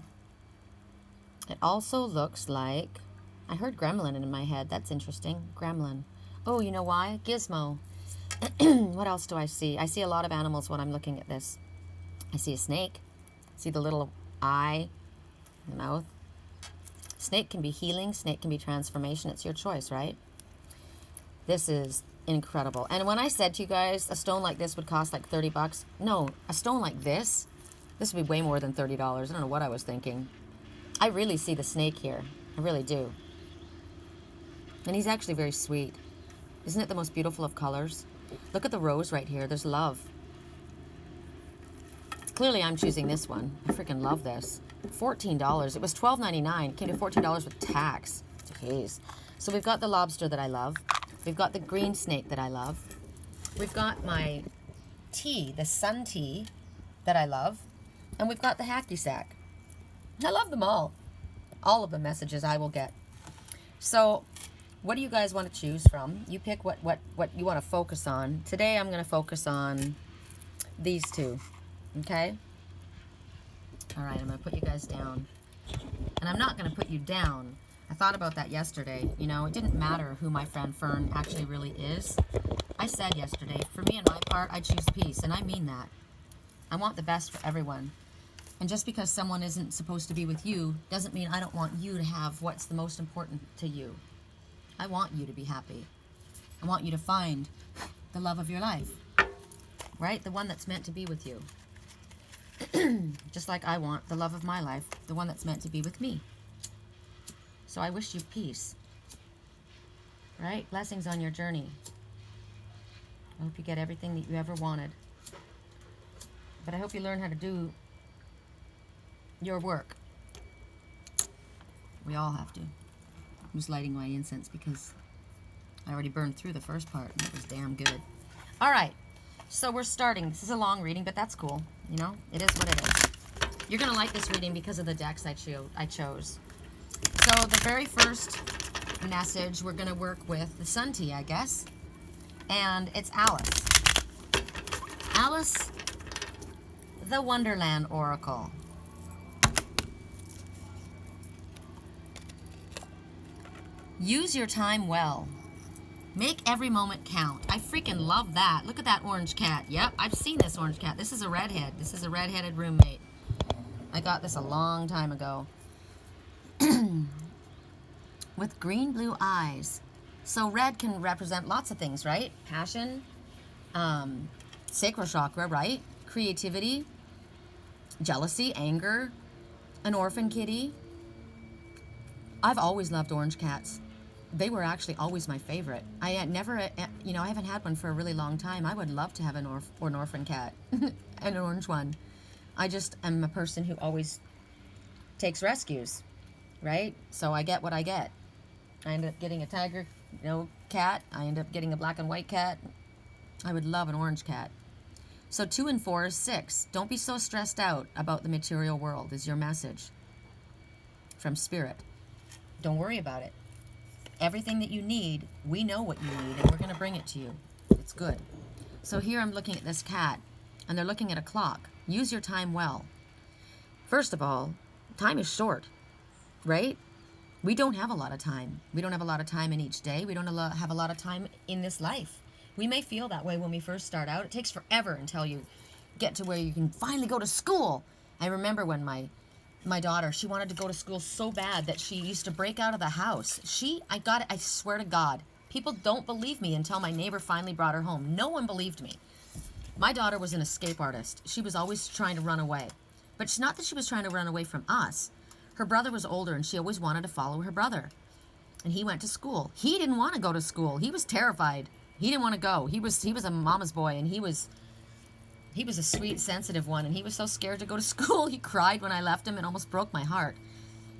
It also looks like, I heard gremlin in my head. That's interesting. Gremlin. Oh, you know why? Gizmo. What else do I see? I see a lot of animals when I'm looking at this. I see a snake. See the little eye, the mouth. Snake can be healing. Snake can be transformation. It's your choice, right? This is incredible. And when I said to you guys, a stone like this would cost like 30 bucks. No, a stone like this would be way more than $30. I don't know what I was thinking. I really see the snake here. I really do. And he's actually very sweet. Isn't it the most beautiful of colors? Look at the rose right here. There's love. Clearly, I'm choosing this one. I freaking love this. $14. It was $12.99. It came to $14 with tax. Jeez. So we've got the lobster that I love. We've got the green snake that I love. We've got my tea, the sun tea that I love. And we've got the hacky sack. I love them all. All of the messages I will get. So what do you guys want to choose from? You pick what you want to focus on. Today I'm going to focus on these two. Okay? All right, I'm going to put you guys down. And I'm not going to put you down. I thought about that yesterday. You know, it didn't matter who my friend Fern actually really is. I said yesterday, for me and my part, I choose peace. And I mean that. I want the best for everyone. And just because someone isn't supposed to be with you doesn't mean I don't want you to have what's the most important to you. I want you to be happy. I want you to find the love of your life. Right? The one that's meant to be with you. Just like I want the love of my life, the one that's meant to be with me. So I wish you peace. Right? Blessings on your journey. I hope you get everything that you ever wanted. But I hope you learn how to do your work. We all have to. I'm just lighting my incense because I already burned through the first part and it was damn good. All right. So we're starting. This is a long reading, but that's cool. You know, it is what it is. You're going to like this reading because of the decks I chose. So the very first message, we're going to work with the Sun Tea, I guess. And it's Alice. Alice, the Wonderland Oracle. Use your time well. Make every moment count. I freaking love that. Look at that orange cat. Yep, I've seen this orange cat. This is a redhead. This is a redheaded roommate. I got this a long time ago. With green-blue eyes. So red can represent lots of things, right? Passion, sacral chakra, right? Creativity, jealousy, anger, an orphan kitty, I've always loved orange cats. They were actually always my favorite. I had never, I haven't had one for a really long time. I would love to have an orphan cat, an orange one. I just am a person who always takes rescues, right? So I get what I get. I end up getting a tiger, cat. I end up getting a black and white cat. I would love an orange cat. So 2 and 4 is 6. Don't be so stressed out about the material world is your message from Spirit. Don't worry about it. Everything that you need, we know what you need, and we're going to bring it to you. It's good. So here I'm looking at this cat, and they're looking at a clock. Use your time well. First of all, time is short, right? We don't have a lot of time. We don't have a lot of time in each day. We don't have a lot of time in this life. We may feel that way when we first start out. It takes forever until you get to where you can finally go to school. I remember when my daughter, she wanted to go to school so bad that she used to break out of the house. I swear to God, people don't believe me until my neighbor finally brought her home. No one believed me. My daughter was an escape artist. She was always trying to run away. But it's not that she was trying to run away from us. Her brother was older, and she always wanted to follow her brother. And he went to school. He didn't want to go to school. He was terrified. He didn't want to go. He was a mama's boy, and he was a sweet, sensitive one, and he was so scared to go to school. He cried when I left him and almost broke my heart.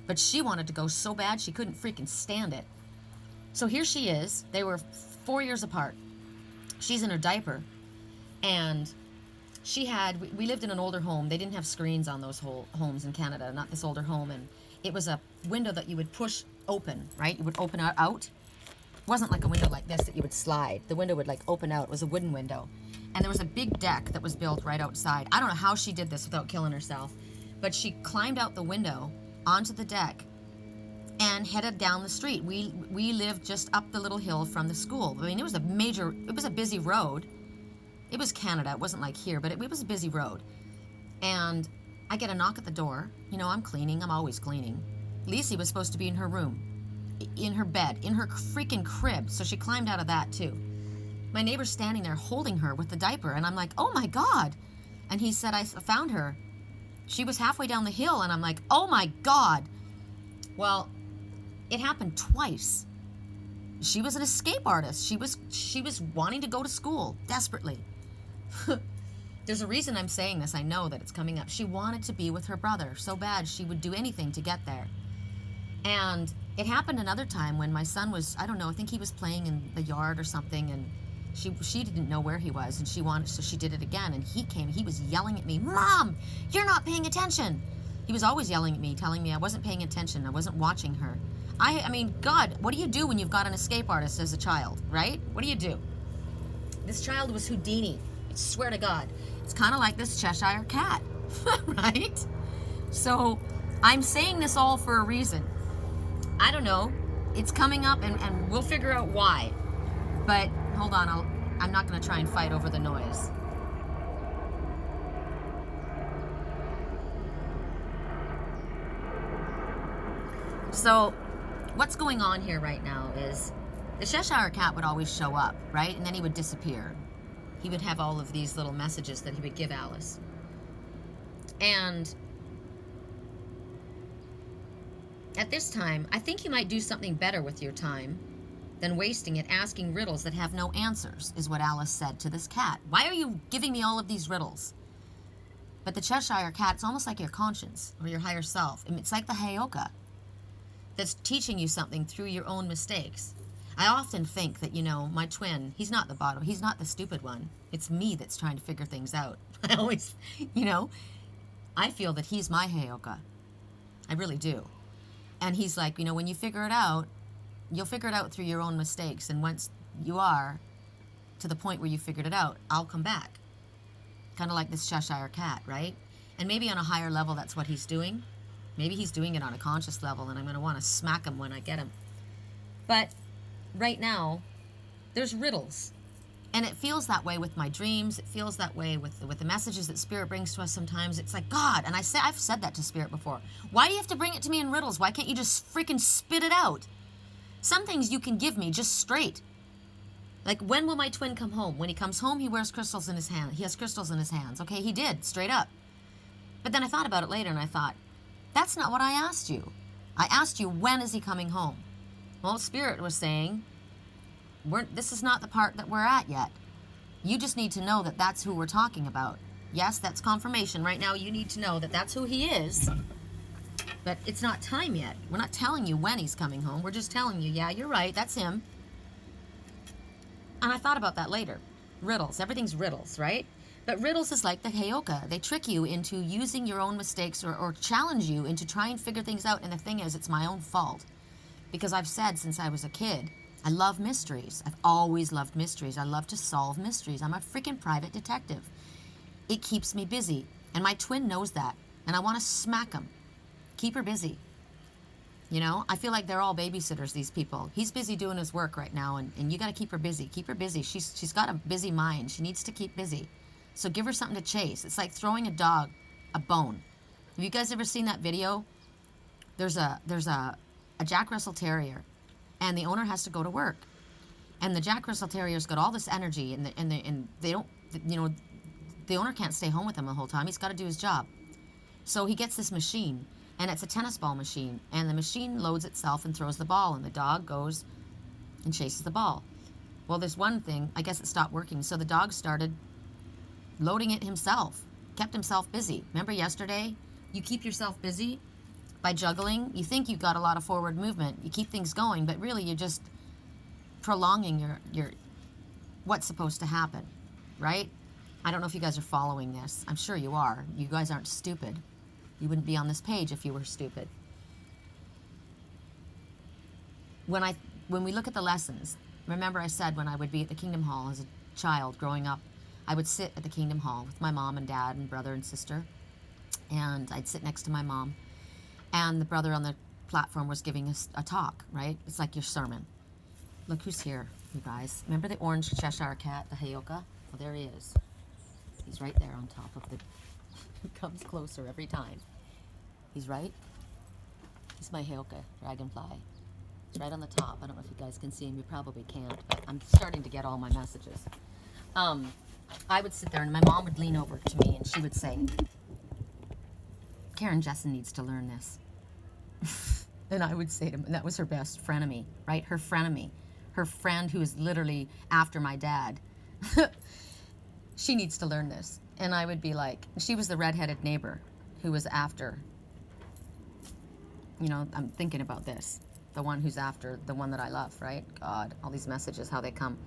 But she wanted to go so bad she couldn't freaking stand it. So here she is. They were 4 years apart. She's in her diaper, and we lived in an older home. They didn't have screens on those homes in Canada, not this older home, and it was a window that you would push open, right? You would open it out. It wasn't like a window like this that you would slide. The window would like open out. It was a wooden window. And there was a big deck that was built right outside. I don't know how she did this without killing herself, but she climbed out the window onto the deck and headed down the street. We lived just up the little hill from the school. I mean, it was a busy road. It was Canada. It wasn't like here, but it was a busy road. And I get a knock at the door. I'm cleaning. I'm always cleaning. Lacey was supposed to be in her room, in her bed, in her freaking crib. So she climbed out of that too. My neighbor's standing there holding her with the diaper, and I'm like, oh my God. And he said, I found her. She was halfway down the hill, and I'm like, oh my God. Well, it happened twice. She was an escape artist. She was wanting to go to school desperately. There's a reason I'm saying this. I know that it's coming up. She wanted to be with her brother so bad she would do anything to get there. And it happened another time when my son was, I don't know, I think he was playing in the yard or something, and she didn't know where he was, and so she did it again, and he was yelling at me, Mom, you're not paying attention. He was always yelling at me, telling me I wasn't paying attention, I wasn't watching her. I mean, God, what do you do when you've got an escape artist as a child, right? What do you do? This child was Houdini, I swear to God. It's kind of like this Cheshire cat, right? So I'm saying this all for a reason. I don't know. It's coming up, and we'll figure out why. But hold on, I'm not going to try and fight over the noise. So what's going on here right now is the Cheshire cat would always show up, right? And then he would disappear. He would have all of these little messages that he would give Alice. And at this time, I think you might do something better with your time than wasting it asking riddles that have no answers, is what Alice said to this cat. Why are you giving me all of these riddles? But the Cheshire cat, it's almost like your conscience or your higher self. I mean, it's like the Hayoka that's teaching you something through your own mistakes. I often think that, my twin, he's not the bottom, he's not the stupid one. It's me that's trying to figure things out. I always, I feel that he's my Hayoka. I really do. And he's like, when you figure it out, you'll figure it out through your own mistakes. And once you are to the point where you figured it out, I'll come back. Kind of like this Cheshire cat, right? And maybe on a higher level, that's what he's doing. Maybe he's doing it on a conscious level, and I'm going to want to smack him when I get him. But right now, there's riddles. And it feels that way with my dreams. It feels that way with the messages that Spirit brings to us sometimes. It's like, God, and I've said that to Spirit before. Why do you have to bring it to me in riddles? Why can't you just freaking spit it out? Some things you can give me just straight. Like, when will my twin come home? When he comes home, he wears crystals in his hand. He has crystals in his hands. Okay, he did, straight up. But then I thought about it later, and I thought, that's not what I asked you. I asked you, when is he coming home? Well, Spirit was saying, this is not the part that we're at yet. You just need to know that that's who we're talking about. Yes, that's confirmation. Right now, you need to know that that's who he is. But it's not time yet. We're not telling you when he's coming home. We're just telling you, yeah, you're right, that's him. And I thought about that later. Riddles. Everything's riddles, right? But riddles is like the Heyoka. They trick you into using your own mistakes or challenge you into trying to figure things out. And the thing is, it's my own fault. Because I've said since I was a kid, I love mysteries. I've always loved mysteries. I love to solve mysteries. I'm a freaking private detective. It keeps me busy. And my twin knows that. And I want to smack him. Keep her busy. You know, I feel like they're all babysitters, these people. He's busy doing his work right now, and you got to keep her busy. Keep her busy. She's got a busy mind. She needs to keep busy. So give her something to chase. It's like throwing a dog a bone. Have you guys ever seen that video? There's a Jack Russell Terrier, and the owner has to go to work. And the Jack Russell Terrier's got all this energy, and they don't, you know, the owner can't stay home with him the whole time. He's got to do his job. So he gets this machine, and it's a tennis ball machine, and the machine loads itself and throws the ball, and the dog goes and chases the ball. Well, there's one thing, I guess it stopped working, so the dog started loading it himself, kept himself busy. Remember yesterday? You keep yourself busy by juggling. You think you've got a lot of forward movement. You keep things going, but really you're just prolonging your what's supposed to happen, right? I don't know if you guys are following this. I'm sure you are. You guys aren't stupid. You wouldn't be on this page if you were stupid. When we look at the lessons, remember I said when I would be at the Kingdom Hall as a child growing up, I would sit at the Kingdom Hall with my mom and dad and brother and sister, and I'd sit next to my mom, and the brother on the platform was giving us a talk, right? It's like your sermon. Look who's here, you guys. Remember the orange Cheshire cat, the Heyoka? Well, there he is. He's right there on top of the... He comes closer every time. He's right. He's my Heyoka, dragonfly. He's right on the top. I don't know if you guys can see him. You probably can't, but I'm starting to get all my messages. I would sit there, and my mom would lean over to me, and she would say, Karen Jessen needs to learn this. And I would say to him, and that was her best frenemy, right? Her frenemy. Her friend who is literally after my dad. She needs to learn this. And I would be like, she was the redheaded neighbor who was after, you know, I'm thinking about this. The one who's after the one that I love, right? God, all these messages, how they come.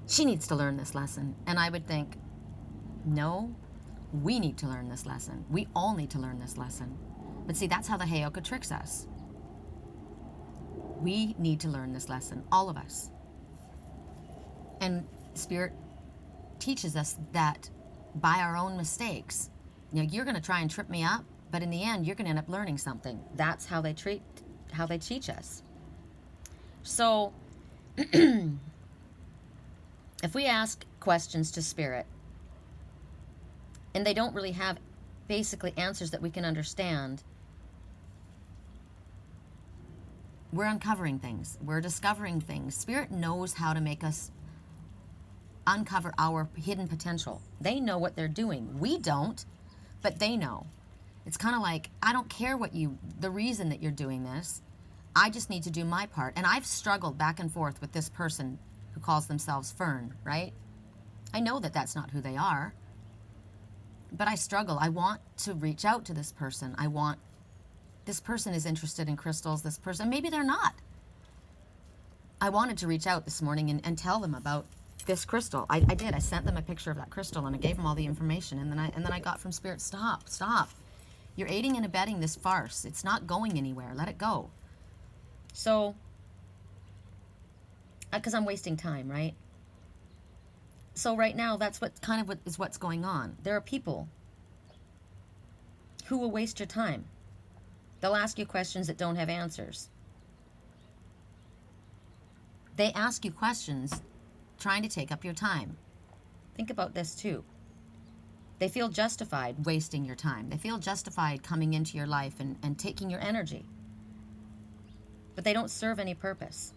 She needs to learn this lesson. And I would think, no, we need to learn this lesson. We all need to learn this lesson. But see, that's how the Heyoka tricks us. We need to learn this lesson, all of us. And Spirit teaches us that by our own mistakes. You know, you're going to try and trip me up, but in the end, you're going to end up learning something. That's how they teach us. So, if we ask questions to Spirit, and they don't really have basically answers that we can understand, we're uncovering things. We're discovering things. Spirit knows how to make us uncover our hidden potential. They know what they're doing. We don't, but they know. It's kind of like, I don't care the reason that you're doing this. I just need to do my part. And I've struggled back and forth with this person who calls themselves Fern, right? I know that that's not who they are, but I struggle. I want to reach out to this person. This person is interested in crystals, this person, maybe they're not. I wanted to reach out this morning and tell them about this crystal. I did. I sent them a picture of that crystal, and I gave them all the information. And then I got from Spirit, stop. You're aiding and abetting this farce. It's not going anywhere. Let it go. So, because I'm wasting time, right? So right now, that's what's going on. There are people who will waste your time. They'll ask you questions that don't have answers. They ask you questions trying to take up your time. Think about this too. They feel justified wasting your time. They feel justified coming into your life and taking your energy. But they don't serve any purpose.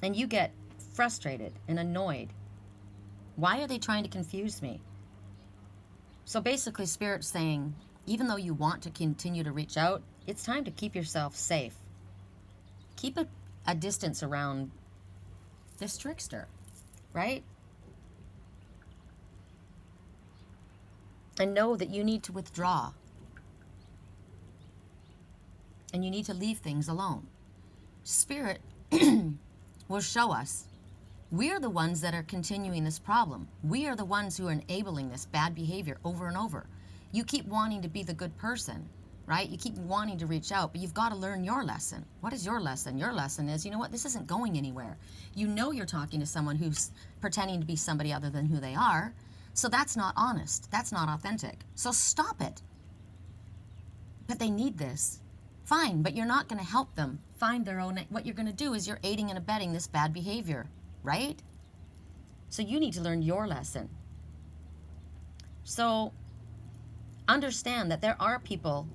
And you get frustrated and annoyed. Why are they trying to confuse me? So basically, Spirit's saying, even though you want to continue to reach out, it's time to keep yourself safe. Keep a distance around this trickster, right? And know that you need to withdraw. And you need to leave things alone. Spirit will show us. We are the ones that are continuing this problem. We are the ones who are enabling this bad behavior over and over. You keep wanting to be the good person, right? You keep wanting to reach out, but you've got to learn your lesson. What is your lesson? Your lesson is, you know what, this isn't going anywhere. You know you're talking to someone who's pretending to be somebody other than who they are, so that's not honest. That's not authentic. So stop it. But they need this. Fine, but you're not going to help them find their own. What you're going to do is you're aiding and abetting this bad behavior, right? So you need to learn your lesson. So understand that there are people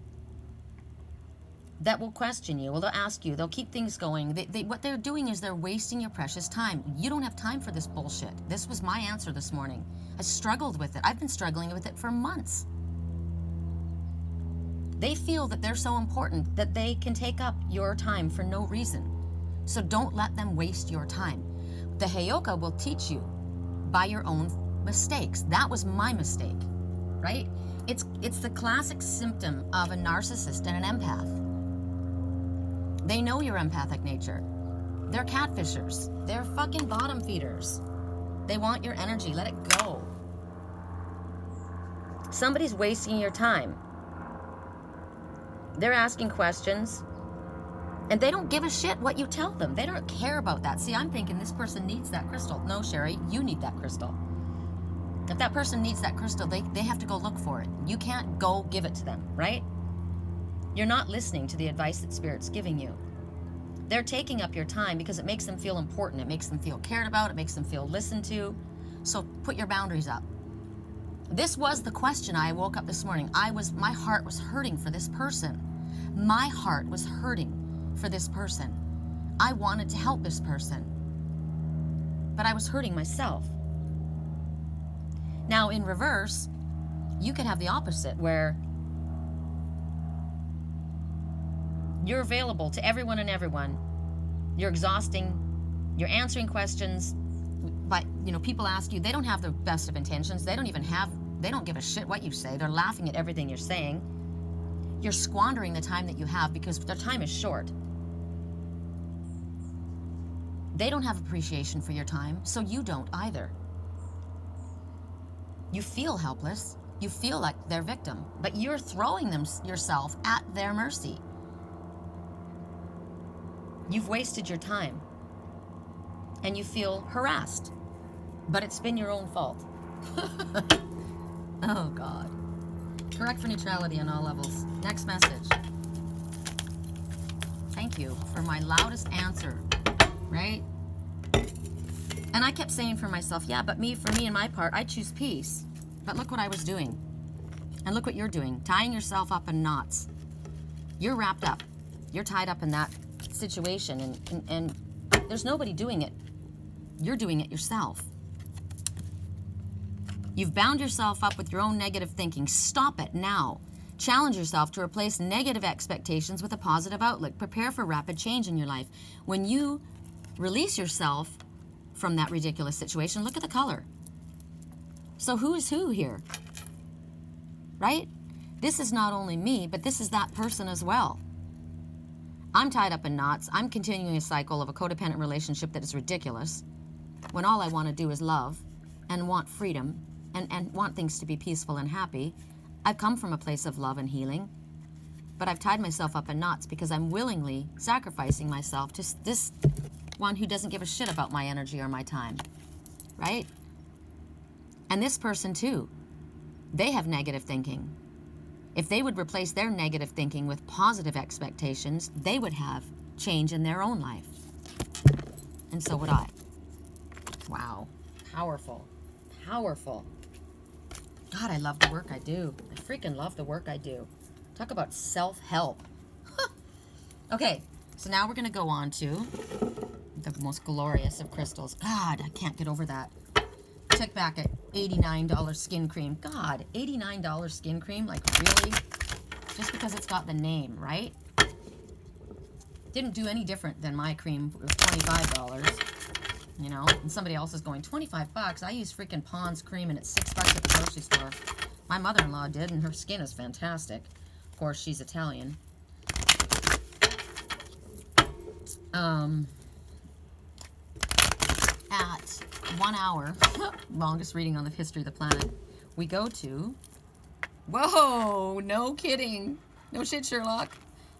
that will question you. Well, they'll ask you. They'll keep things going. What they're doing is they're wasting your precious time. You don't have time for this bullshit. This was my answer this morning. I struggled with it. I've been struggling with it for months. They feel that they're so important that they can take up your time for no reason. So don't let them waste your time. The Heyoka will teach you by your own mistakes. That was my mistake, right? It's the classic symptom of a narcissist and an empath. They know your empathic nature. They're catfishers. They're fucking bottom feeders. They want your energy. Let it go. Somebody's wasting your time. They're asking questions, and they don't give a shit what you tell them. They don't care about that. See, I'm thinking this person needs that crystal. No, Sherry, you need that crystal. If that person needs that crystal, they have to go look for it. You can't go give it to them, right? You're not listening to the advice that Spirit's giving you. They're taking up your time because it makes them feel important. It makes them feel cared about. It makes them feel listened to. So put your boundaries up. This was the question. I woke up this morning. My heart was hurting for this person. My heart was hurting for this person. I wanted to help this person, but I was hurting myself. Now, in reverse, you could have the opposite, where you're available to everyone and everyone. You're exhausting. You're answering questions. But, people ask you, they don't have the best of intentions. They don't give a shit what you say. They're laughing at everything you're saying. You're squandering the time that you have because their time is short. They don't have appreciation for your time, so you don't either. You feel helpless. You feel like their victim, but you're throwing yourself at their mercy. You've wasted your time, and you feel harassed, but it's been your own fault. Oh, God. Correct for neutrality on all levels. Next message. Thank you for my loudest answer, right? And I kept saying for myself, yeah, but for me and my part, I choose peace. But look what I was doing. And look what you're doing. Tying yourself up in knots. You're wrapped up. You're tied up in that situation, and there's nobody doing it. You're doing it yourself. You've bound yourself up with your own negative thinking. Stop it now. Challenge yourself to replace negative expectations with a positive outlook. Prepare for rapid change in your life. When you release yourself from that ridiculous situation, look at the color. So who is who here? Right? This is not only me, but this is that person as well. I'm tied up in knots. I'm continuing a cycle of a codependent relationship that is ridiculous, when all I want to do is love and want freedom and want things to be peaceful and happy. I've come from a place of love and healing, but I've tied myself up in knots because I'm willingly sacrificing myself to this one who doesn't give a shit about my energy or my time, right? And this person too, they have negative thinking. If they would replace their negative thinking with positive expectations, they would have change in their own life. And so would I. Wow. Powerful. Powerful. God, I love the work I do. I freaking love the work I do. Talk about self-help. Okay, so now we're going to go on to the most glorious of crystals. God, I can't get over that. Took back at $89 skin cream. God, $89 skin cream? Like, really? just because it's got the name, right? Didn't do any different than my cream. It was $25, you know, and somebody else is going, 25 bucks. I use freaking Pond's cream and it's $6 at the grocery store. My mother-in-law did, and her skin is fantastic. Of course, she's Italian. At 1 hour, longest reading on the history of the planet, we go to, whoa, no kidding. No shit, Sherlock.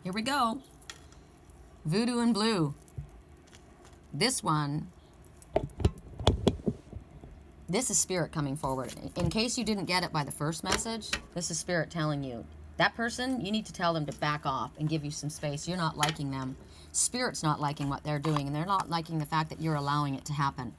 Here we go. Voodoo and Blue. This one, this is Spirit coming forward. In case you didn't get it by the first message, this is Spirit telling you, that person, you need to tell them to back off and give you some space. You're not liking them. Spirit's not liking what they're doing, and they're not liking the fact that you're allowing it to happen.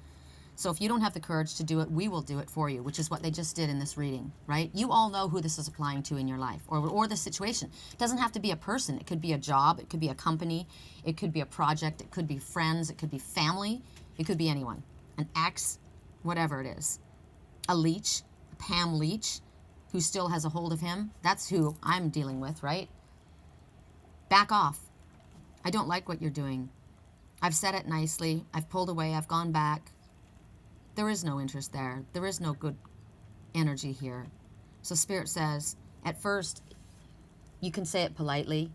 So if you don't have the courage to do it, we will do it for you, which is what they just did in this reading, right? You all know who this is applying to in your life, or the situation. It doesn't have to be a person. It could be a job. It could be a company. It could be a project. It could be friends. It could be family. It could be anyone. An ex, whatever it is. A leech, a Pam Leech, who still has a hold of him. That's who I'm dealing with, right? Back off. I don't like what you're doing. I've said it nicely. I've pulled away. I've gone back. There is no interest there. There is no good energy here. So Spirit says, at first, you can say it politely.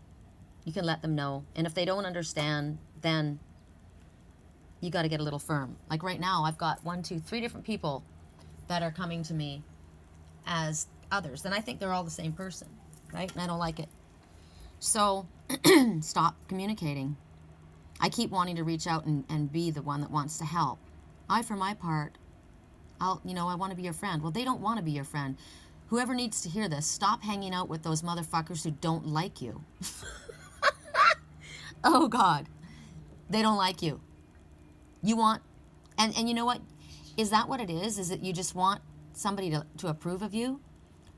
You can let them know. And if they don't understand, then you got to get a little firm. Like right now, I've got 1, 2, 3 different people that are coming to me as others. And I think they're all the same person, right? And I don't like it. So stop communicating. I keep wanting to reach out and be the one that wants to help. I, for my part, I want to be your friend. Well, they don't want to be your friend. Whoever needs to hear this, stop hanging out with those motherfuckers who don't like you. Oh, God. They don't like you. You want, and you know what? Is that what it is? Is it you just want somebody to approve of you?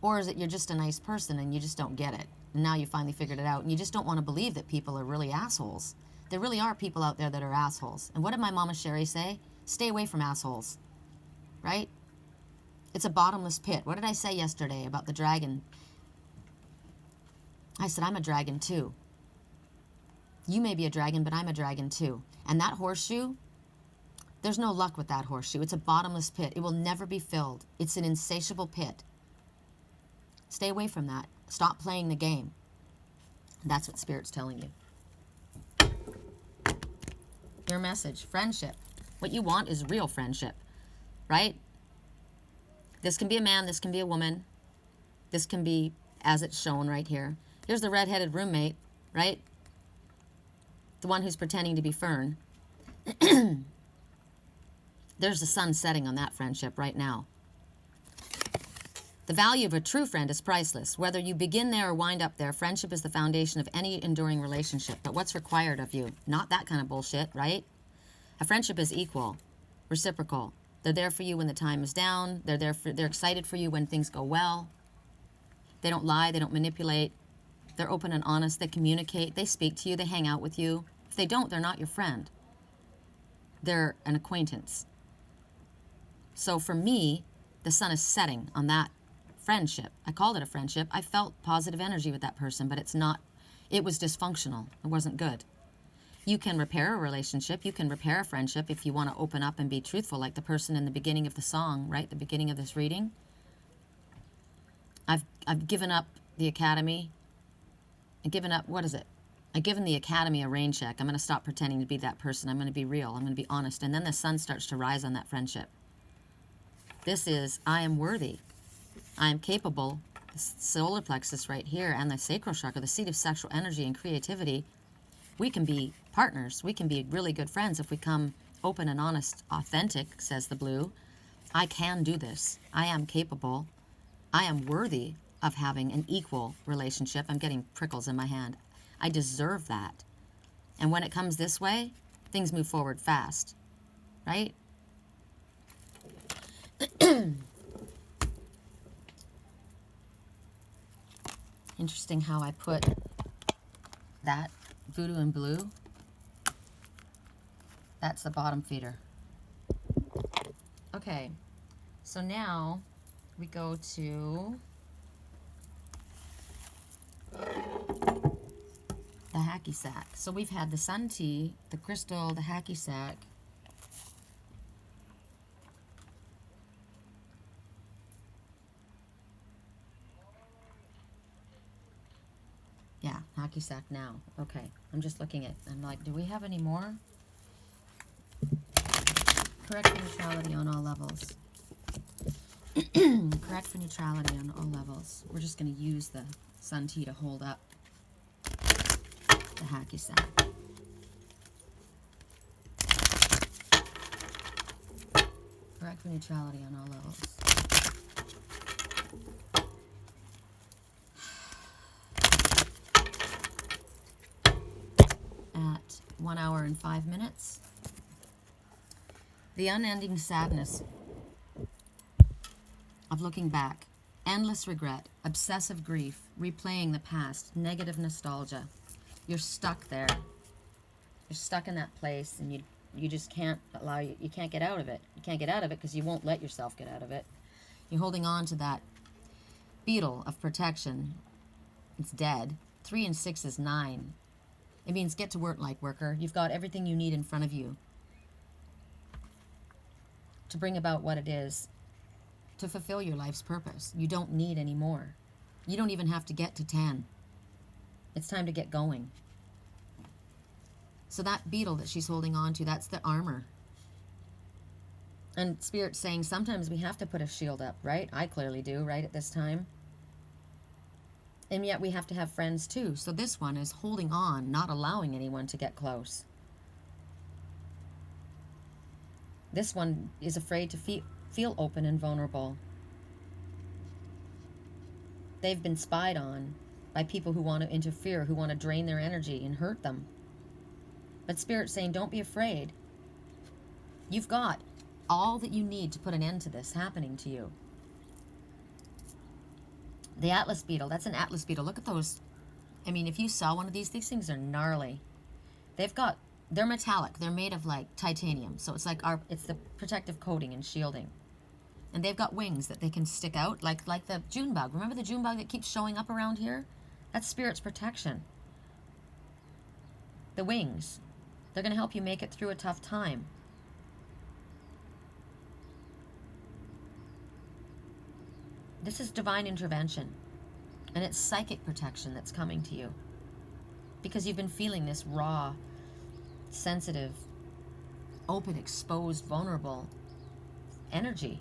Or is it you're just a nice person and you just don't get it? And now you finally figured it out and you just don't want to believe that people are really assholes. There really are people out there that are assholes. And what did my Mama Sherry say? Stay away from assholes. Right? It's a bottomless pit. What did I say yesterday about the dragon? I said, I'm a dragon too. You may be a dragon, but I'm a dragon too. And that horseshoe, there's no luck with that horseshoe. It's a bottomless pit. It will never be filled. It's an insatiable pit. Stay away from that. Stop playing the game. That's what Spirit's telling you. Your message, friendship. What you want is real friendship, right? This can be a man, this can be a woman. This can be, as it's shown right here. Here's the red-headed roommate, right? The one who's pretending to be Fern. There's the sun setting on that friendship right now. The value of a true friend is priceless. Whether you begin there or wind up there, friendship is the foundation of any enduring relationship. But what's required of you? Not that kind of bullshit, right? A friendship is equal, reciprocal. They're there for you when the time is down. They're excited for you when things go well. They don't lie. They don't manipulate. They're open and honest. They communicate. They speak to you. They hang out with you. If they don't, they're not your friend. They're an acquaintance. So for me, the sun is setting on that friendship. I called it a friendship. I felt positive energy with that person, but it's not, it was dysfunctional. It wasn't good. You can repair a relationship. You can repair a friendship if you want to open up and be truthful, like the person in the beginning of the song, right? The beginning of this reading. I've given up the academy. I've given up, what is it? I've given the academy a rain check. I'm going to stop pretending to be that person. I'm going to be real. I'm going to be honest. And then the sun starts to rise on that friendship. This is, I am worthy. I am capable. The solar plexus right here and the sacral chakra, the seat of sexual energy and creativity. We can be partners. We can be really good friends if we come open and honest, authentic, says the blue. I can do this. I am capable. I am worthy of having an equal relationship. I'm getting prickles in my hand. I deserve that. And when it comes this way, things move forward fast, right? Interesting how I put that Voodoo and Blue. That's the bottom feeder. Okay, so now we go to the hacky sack. So we've had the sun tea, the crystal, the hacky sack. Yeah, hacky sack now. Okay, I'm just looking at, I'm like, do we have any more? Correct for neutrality on all levels. Correct for neutrality on all levels. We're just going to use the sun tea to hold up the hacky sack. Correct for neutrality on all levels. At 1 hour and 5 minutes. The unending sadness of looking back, endless regret, obsessive grief, replaying the past, negative nostalgia. You're stuck there. You're stuck in that place, and you just can't you can't get out of it. You can't get out of it because you won't let yourself get out of it. You're holding on to that beetle of protection. It's dead. 3 and 6 is 9. It means get to work, light worker. You've got everything you need in front of you to bring about what it is, to fulfill your life's purpose. You don't need any more. You don't even have to get to 10. It's time to get going. So that beetle that she's holding on to, that's the armor. And Spirit's saying sometimes we have to put a shield up, right? I clearly do, right, at this time. And yet we have to have friends too. So this one is holding on, not allowing anyone to get close. This one is afraid to feel open and vulnerable. They've been spied on by people who want to interfere, who want to drain their energy and hurt them. But Spirit's saying, don't be afraid. You've got all that you need to put an end to this happening to you. The Atlas beetle, that's an Atlas beetle. Look at those. I mean, if you saw one of these things are gnarly. They're metallic. They're made of like titanium. So it's like it's the protective coating and shielding. And they've got wings that they can stick out like the June bug. Remember the June bug that keeps showing up around here? That's Spirit's protection. The wings. They're going to help you make it through a tough time. This is divine intervention. And it's psychic protection that's coming to you. Because you've been feeling this raw, sensitive, open, exposed, vulnerable energy.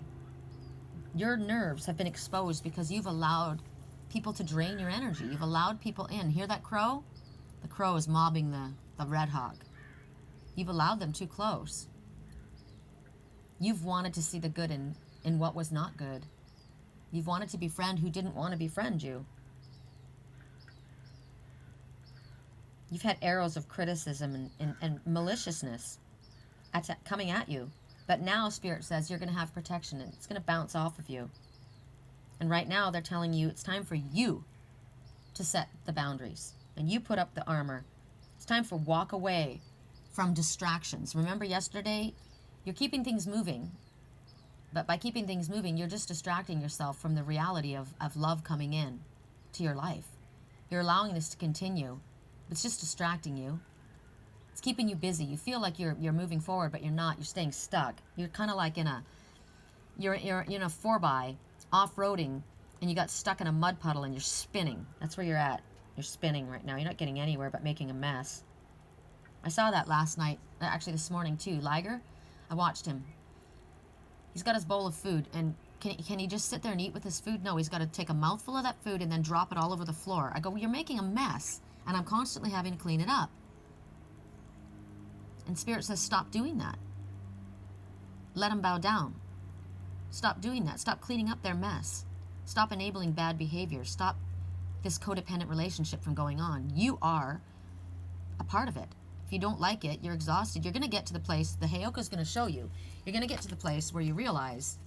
Your nerves have been exposed because you've allowed people to drain your energy. You've allowed people in. Hear that crow? The crow is mobbing the red hawk. You've allowed them too close. You've wanted to see the good in what was not good. You've wanted to befriend who didn't want to befriend you. You've had arrows of criticism and maliciousness coming at you. But now Spirit says you're going to have protection and it's going to bounce off of you. And right now they're telling you it's time for you to set the boundaries. And you put up the armor. It's time for walk away from distractions. Remember yesterday, you're keeping things moving. But by keeping things moving, you're just distracting yourself from the reality of love coming in to your life. You're allowing this to continue. It's just distracting you. It's keeping you busy. You feel like you're moving forward, but you're not. You're staying stuck. You're kind of like you're in a 4x off-roading, and you got stuck in a mud puddle and you're spinning. That's where you're at. You're spinning right now. You're not getting anywhere but making a mess. I saw that last night, actually this morning too. Liger, I watched him. He's got his bowl of food, and can he just sit there and eat with his food? No, he's got to take a mouthful of that food and then drop it all over the floor. I go, well, you're making a mess, and I'm constantly having to clean it up. And Spirit says, stop doing that. Let them bow down. Stop doing that. Stop cleaning up their mess. Stop enabling bad behavior. Stop this codependent relationship from going on. You are a part of it. If you don't like it, you're exhausted. You're going to get to the place, the Heyoka's going to show you, you're going to get to the place where you realize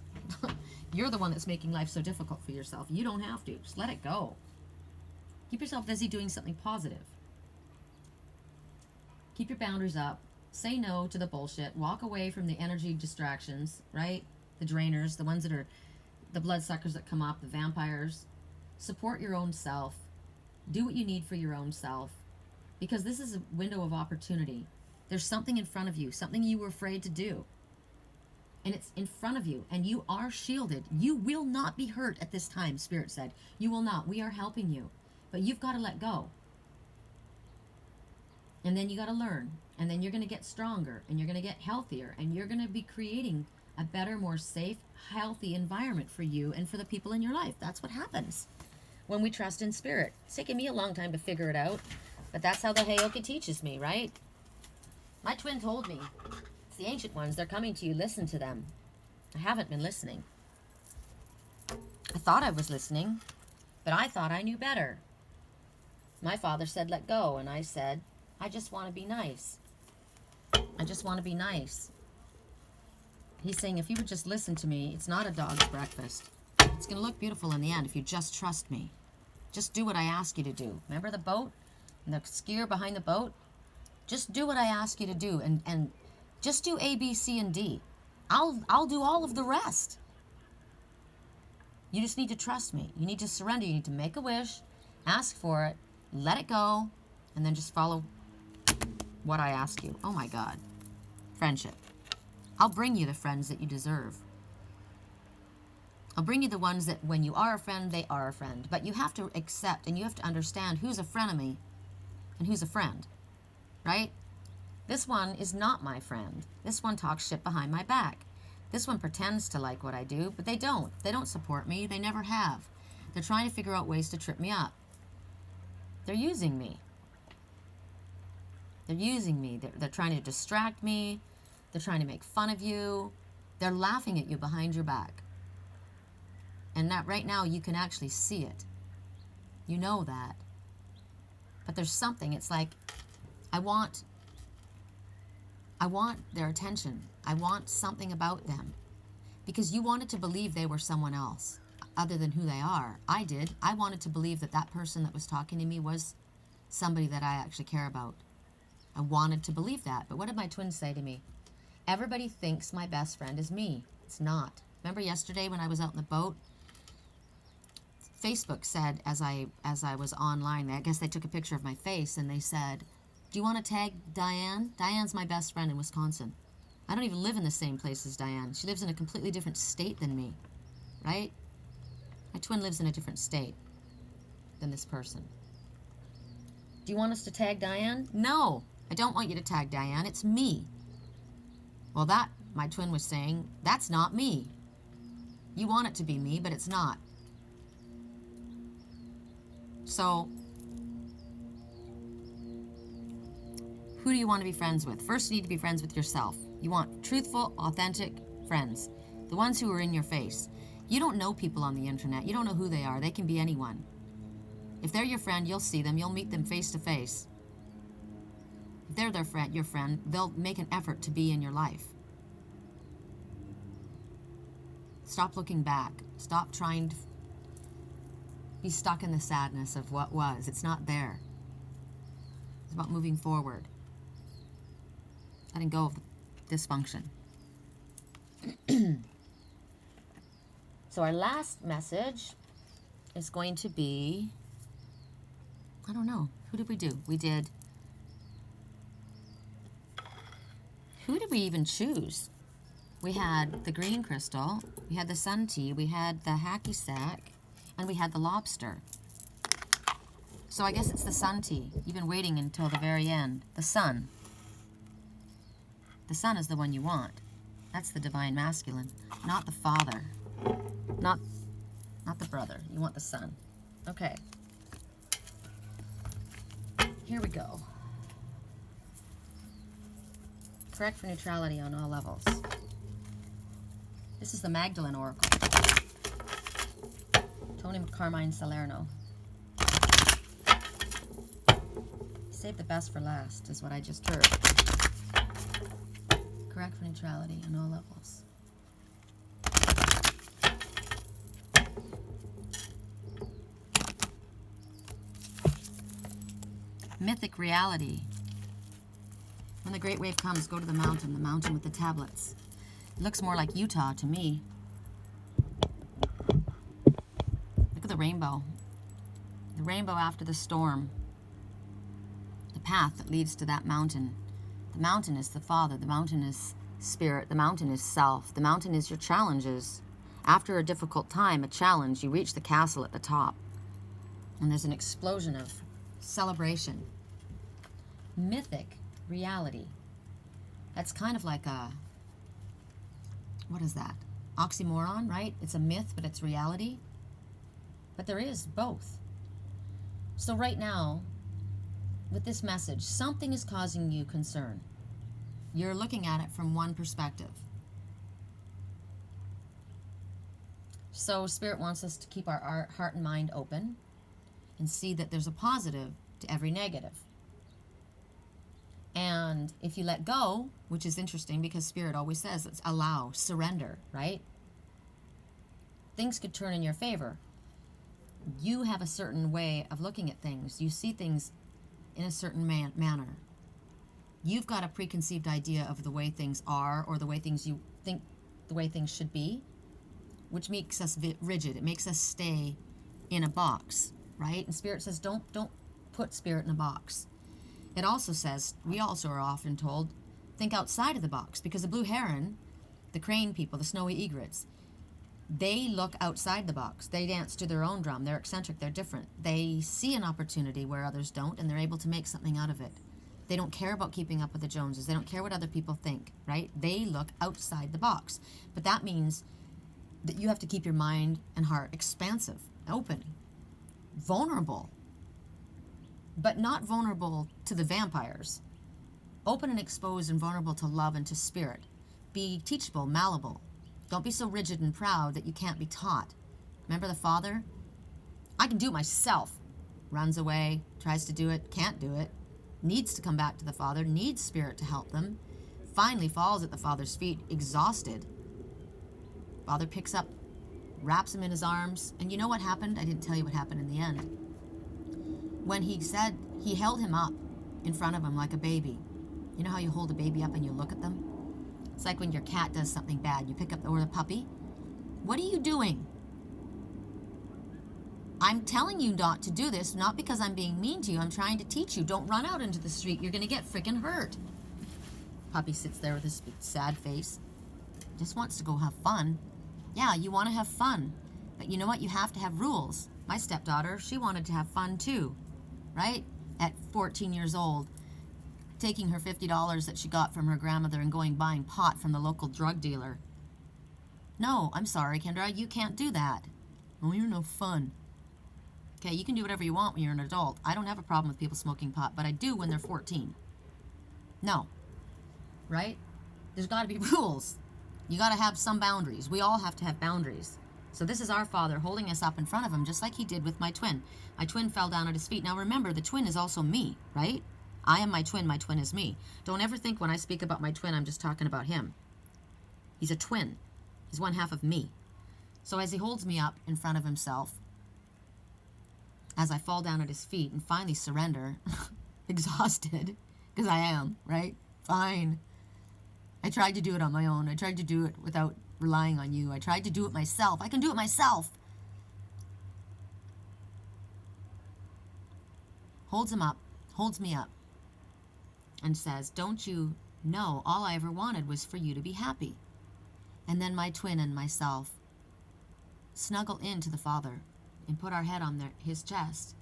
you're the one that's making life so difficult for yourself. You don't have to. Just let it go. Keep yourself busy doing something positive. Keep your boundaries up. Say no to the bullshit. Walk away from the energy distractions, right? The drainers, the ones that are the bloodsuckers that come up, the vampires. Support your own self. Do what you need for your own self. because this is a window of opportunity. There's something in front of you, something you were afraid to do. And it's in front of you, and you are shielded. You will not be hurt at this time, Spirit said. You will not. We are helping you. But you've got to let go. And then you got to learn. And then you're going to get stronger, and you're going to get healthier, and you're going to be creating a better, more safe, healthy environment for you and for the people in your life. That's what happens when we trust in Spirit. It's taken me a long time to figure it out, but that's how the Hackey teaches me, right? My twin told me, it's the ancient ones, they're coming to you, listen to them. I haven't been listening. I thought I was listening, but I thought I knew better. My father said, let go, and I said, I just want to be nice. I just want to be nice. He's saying, if you would just listen to me, it's not a dog's breakfast. It's going to look beautiful in the end if you just trust me. Just do what I ask you to do. Remember the boat? And the skier behind the boat? Just do what I ask you to do, and just do A, B, C, and D. I'll do all of the rest. You just need to trust me. You need to surrender. You need to make a wish, ask for it, let it go, and then just follow what I ask you. Oh my God. Friendship. I'll bring you the friends that you deserve. I'll bring you the ones that when you are a friend, they are a friend. But you have to accept and you have to understand who's a frenemy and who's a friend. Right? This one is not my friend. This one talks shit behind my back. This one pretends to like what I do, but they don't. They don't support me. They never have. They're trying to figure out ways to trip me up. They're using me. They're using me. They're trying to distract me. They're trying to make fun of you. They're laughing at you behind your back. And that right now you can actually see it. You know that. But there's something. It's like, I want their attention. I want something about them. Because you wanted to believe they were someone else other than who they are. I did. I wanted to believe that that person that was talking to me was somebody that I actually care about. I wanted to believe that. But what did my twins say to me? Everybody thinks my best friend is me. It's not. Remember yesterday when I was out in the boat? Facebook said, as I was online, I guess they took a picture of my face and they said, do you want to tag Diane? Diane's my best friend in Wisconsin. I don't even live in the same place as Diane. She lives in a completely different state than me, right? My twin lives in a different state than this person. Do you want us to tag Diane? No, I don't want you to tag Diane. It's me. Well, that, my twin was saying, that's not me. You want it to be me, but it's not. So, who do you want to be friends with? First, you need to be friends with yourself. You want truthful, authentic friends. The ones who are in your face. You don't know people on the internet. You don't know who they are. They can be anyone. If they're your friend, you'll see them. You'll meet them face to face. If they're your friend, they'll make an effort to be in your life. Stop looking back. Stop trying to be stuck in the sadness of what was. It's not there. It's about moving forward. Letting go of dysfunction. So our last message is going to be, I don't know, who did we do? We did, who did we even choose? We had the green crystal, we had the sun tea, we had the hacky sack, and we had the lobster. So I guess it's the sun tea. You've been waiting until the very end. The sun. The sun is the one you want. That's the divine masculine, not the father. Not the brother. You want the son. Okay. Here we go. Correct for neutrality on all levels. This is the Magdalene Oracle. Tony Carmine Salerno. Save the best for last is what I just heard. Correct for neutrality on all levels. Mythic reality. When the great wave comes, go to the mountain with the tablets. It looks more like Utah to me. Look at the rainbow. The rainbow after the storm. The path that leads to that mountain. The mountain is the Father. The mountain is Spirit. The mountain is self. The mountain is your challenges. After a difficult time, a challenge, you reach the castle at the top. And there's an explosion of celebration. Mythic reality. That's kind of like a, what is that? Oxymoron, right? It's a myth, but it's reality. But there is both. So right now, with this message, something is causing you concern. You're looking at it from one perspective. So Spirit wants us to keep our heart and mind open and see that there's a positive to every negative. And if you let go, which is interesting because Spirit always says, let's allow, surrender, right? Things could turn in your favor. You have a certain way of looking at things. You see things in a certain manner. You've got a preconceived idea of the way things are, or the way things you think the way things should be, which makes us rigid. It makes us stay in a box, right? And Spirit says, don't put Spirit in a box. It also says, we also are often told, think outside of the box, because the blue heron, the crane people, the snowy egrets, they look outside the box. They dance to their own drum. They're eccentric. They're different. They see an opportunity where others don't, and they're able to make something out of it. They don't care about keeping up with the Joneses. They don't care what other people think, right? They look outside the box. But that means that you have to keep your mind and heart expansive, open, vulnerable, but not vulnerable to the vampires. Open and exposed and vulnerable to love and to Spirit. Be teachable, malleable. Don't be so rigid and proud that you can't be taught. Remember the Father? I can do it myself. Runs away, tries to do it, can't do it. Needs to come back to the Father, needs Spirit to help them. Finally falls at the Father's feet, exhausted. Father picks up, wraps him in his arms. And you know what happened? I didn't tell you what happened in the end. When he said, he held him up in front of him like a baby. You know how you hold a baby up and you look at them? It's like when your cat does something bad. You pick up, or the puppy. What are you doing? I'm telling you not to do this, not because I'm being mean to you. I'm trying to teach you. Don't run out into the street. You're going to get freaking hurt. Puppy sits there with his sad face. Just wants to go have fun. Yeah, you want to have fun. But you know what? You have to have rules. My stepdaughter, she wanted to have fun too, right? At 14 years old, taking her $50 that she got from her grandmother and going buying pot from the local drug dealer. No, I'm sorry, Kendra, you can't do that. Oh, you're no fun. Okay, you can do whatever you want when you're an adult. I don't have a problem with people smoking pot, but I do when they're 14. No. Right? There's got to be rules. You got to have some boundaries. We all have to have boundaries. So this is our Father holding us up in front of him, just like he did with my twin. My twin fell down at his feet. Now remember, the twin is also me, right? I am my twin is me. Don't ever think when I speak about my twin, I'm just talking about him. He's a twin. He's one half of me. So as he holds me up in front of himself, as I fall down at his feet and finally surrender, exhausted, because I am, right? Fine. I tried to do it on my own. I tried to do it without relying on you. I tried to do it myself. I can do it myself. Holds him up, holds me up, and says, don't you know all I ever wanted was for you to be happy? And then my twin and myself snuggle into the Father and put our head on his chest.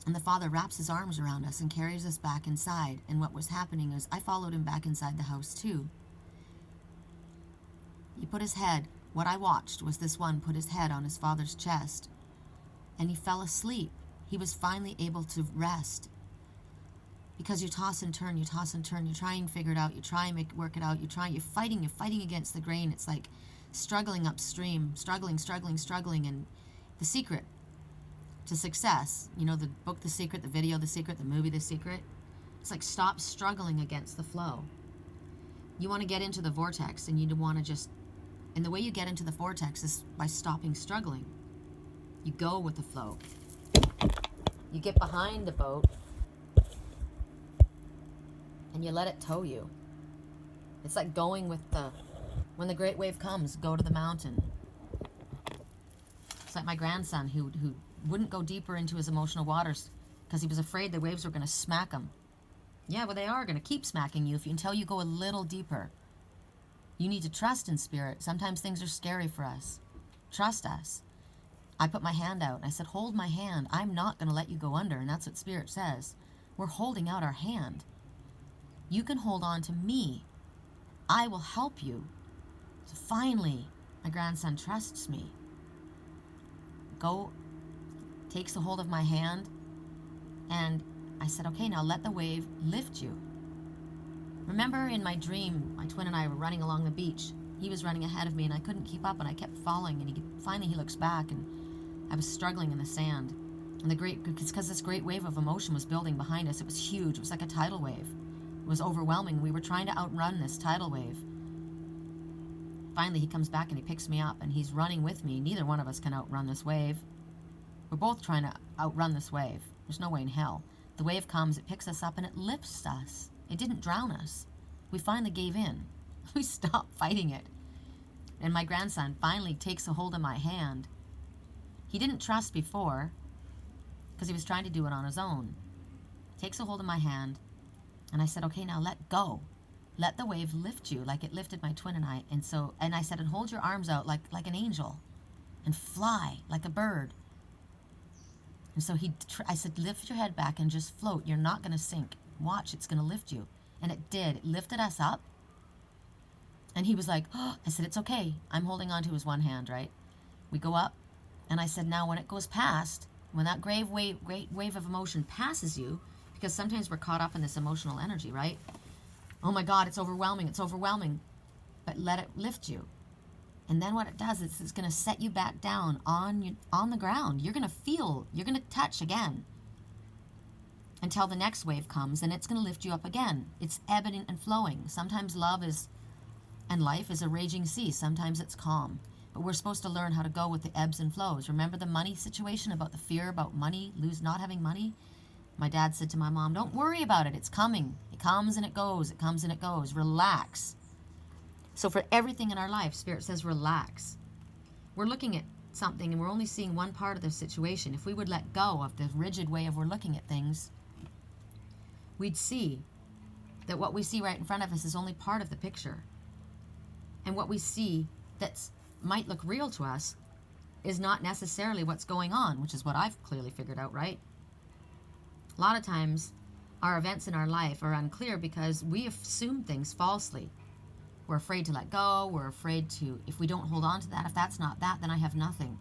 And the Father wraps his arms around us and carries us back inside. And what was happening is I followed him back inside the house too. He put his head, what I watched was this one put his head on his Father's chest. And he fell asleep. He was finally able to rest. Because you toss and turn, you try and figure it out, you try and work it out, you're fighting against the grain. It's like struggling upstream, struggling, and the secret to success, you know, the book The Secret, the video The Secret, the movie The Secret, it's like stop struggling against the flow. You want to get into the vortex, and you want to just, and the way you get into the vortex is by stopping struggling. You go with the flow. You get behind the boat, and you let it tow you. It's like going with when the great wave comes, go to the mountain. It's like my grandson who wouldn't go deeper into his emotional waters because he was afraid the waves were going to smack him. Yeah, well, they are going to keep smacking you until you go a little deeper. You need to trust in Spirit. Sometimes things are scary for us. Trust us. I put my hand out and I said, hold my hand. I'm not going to let you go under. And that's what Spirit says. We're holding out our hand. You can hold on to me. I will help you. So finally, my grandson trusts me. Takes a hold of my hand, and I said, okay, now let the wave lift you. Remember in my dream, my twin and I were running along the beach. He was running ahead of me and I couldn't keep up and I kept falling, and finally he looks back and I was struggling in the sand. And because this great wave of emotion was building behind us. It was huge. It was like a tidal wave. It was overwhelming. We were trying to outrun this tidal wave. Finally, he comes back and he picks me up and he's running with me. Neither one of us can outrun this wave. We're both trying to outrun this wave. There's no way in hell. The wave comes, it picks us up, and it lifts us. It didn't drown us. We finally gave in. We stopped fighting it. And my grandson finally takes a hold of my hand. He didn't trust before because he was trying to do it on his own. Takes a hold of my hand, and I said, okay, now let go. Let the wave lift you like it lifted my twin and I. And I said, and hold your arms out like an angel and fly like a bird. And so I said, lift your head back and just float. You're not going to sink. Watch, it's going to lift you. And it did. It lifted us up. And he was like, oh, I said, it's okay. I'm holding on to his one hand, right? We go up. And I said, now when it goes past, when that great wave of emotion passes you, because sometimes we're caught up in this emotional energy, right? Oh my God, it's overwhelming. But let it lift you. And then what it does is it's going to set you back down on the ground. You're going to touch again until the next wave comes, and it's going to lift you up again. It's ebbing and flowing. Sometimes love and life is a raging sea. Sometimes it's calm. But we're supposed to learn how to go with the ebbs and flows. Remember the money situation, about the fear about money, not having money? My dad said to my mom, don't worry about it. It's coming. It comes and it goes. It comes and it goes. Relax. So for everything in our life, Spirit says relax. We're looking at something and we're only seeing one part of the situation. If we would let go of the rigid way of we're looking at things, we'd see that what we see right in front of us is only part of the picture. And what we see that might look real to us is not necessarily what's going on, which is what I've clearly figured out, right? A lot of times our events in our life are unclear because we assume things falsely. We're afraid to let go. We're afraid to, if we don't hold on to that, if that's not that, then I have nothing.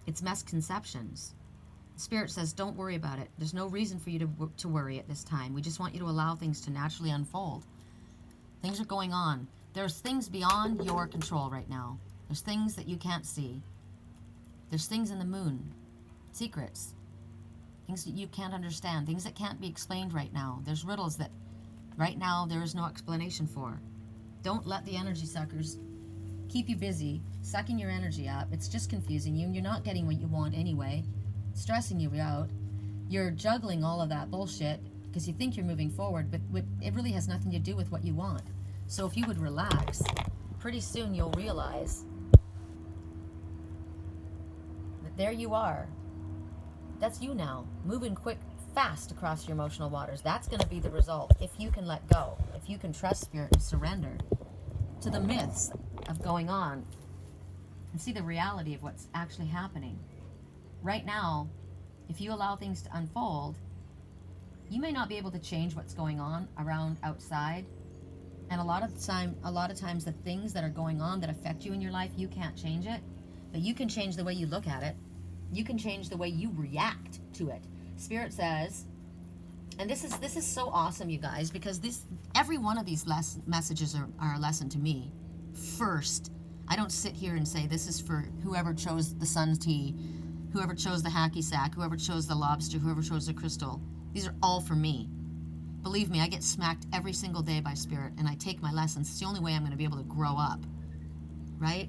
It's misconceptions. Spirit says, don't worry about it. There's no reason for you to worry at this time. We just want you to allow things to naturally unfold. Things are going on. There's things beyond your control right now. There's things that you can't see. There's things in the moon, secrets, things that you can't understand, things that can't be explained right now. There's riddles that right now there is no explanation for. Don't let the energy suckers keep you busy, sucking your energy up. It's just confusing you, and you're not getting what you want anyway. Stressing you out. You're juggling all of that bullshit because you think you're moving forward, but it really has nothing to do with what you want. So if you would relax, pretty soon you'll realize that there you are. That's you now, moving quick, fast across your emotional waters. That's going to be the result if you can let go, if you can trust Spirit and surrender to the myths of going on and see the reality of what's actually happening. Right now, if you allow things to unfold, you may not be able to change what's going on around outside. And a lot of times the things that are going on that affect you in your life, you can't change it, but you can change the way you look at it. You can change the way you react to it. Spirit says, and this is so awesome, you guys, because every one of these messages are a lesson to me. First, I don't sit here and say this is for whoever chose the sun's tea, whoever chose the hacky sack, whoever chose the lobster, whoever chose the crystal. These are all for me. Believe me, I get smacked every single day by Spirit, and I take my lessons. It's the only way I'm going to be able to grow up, right?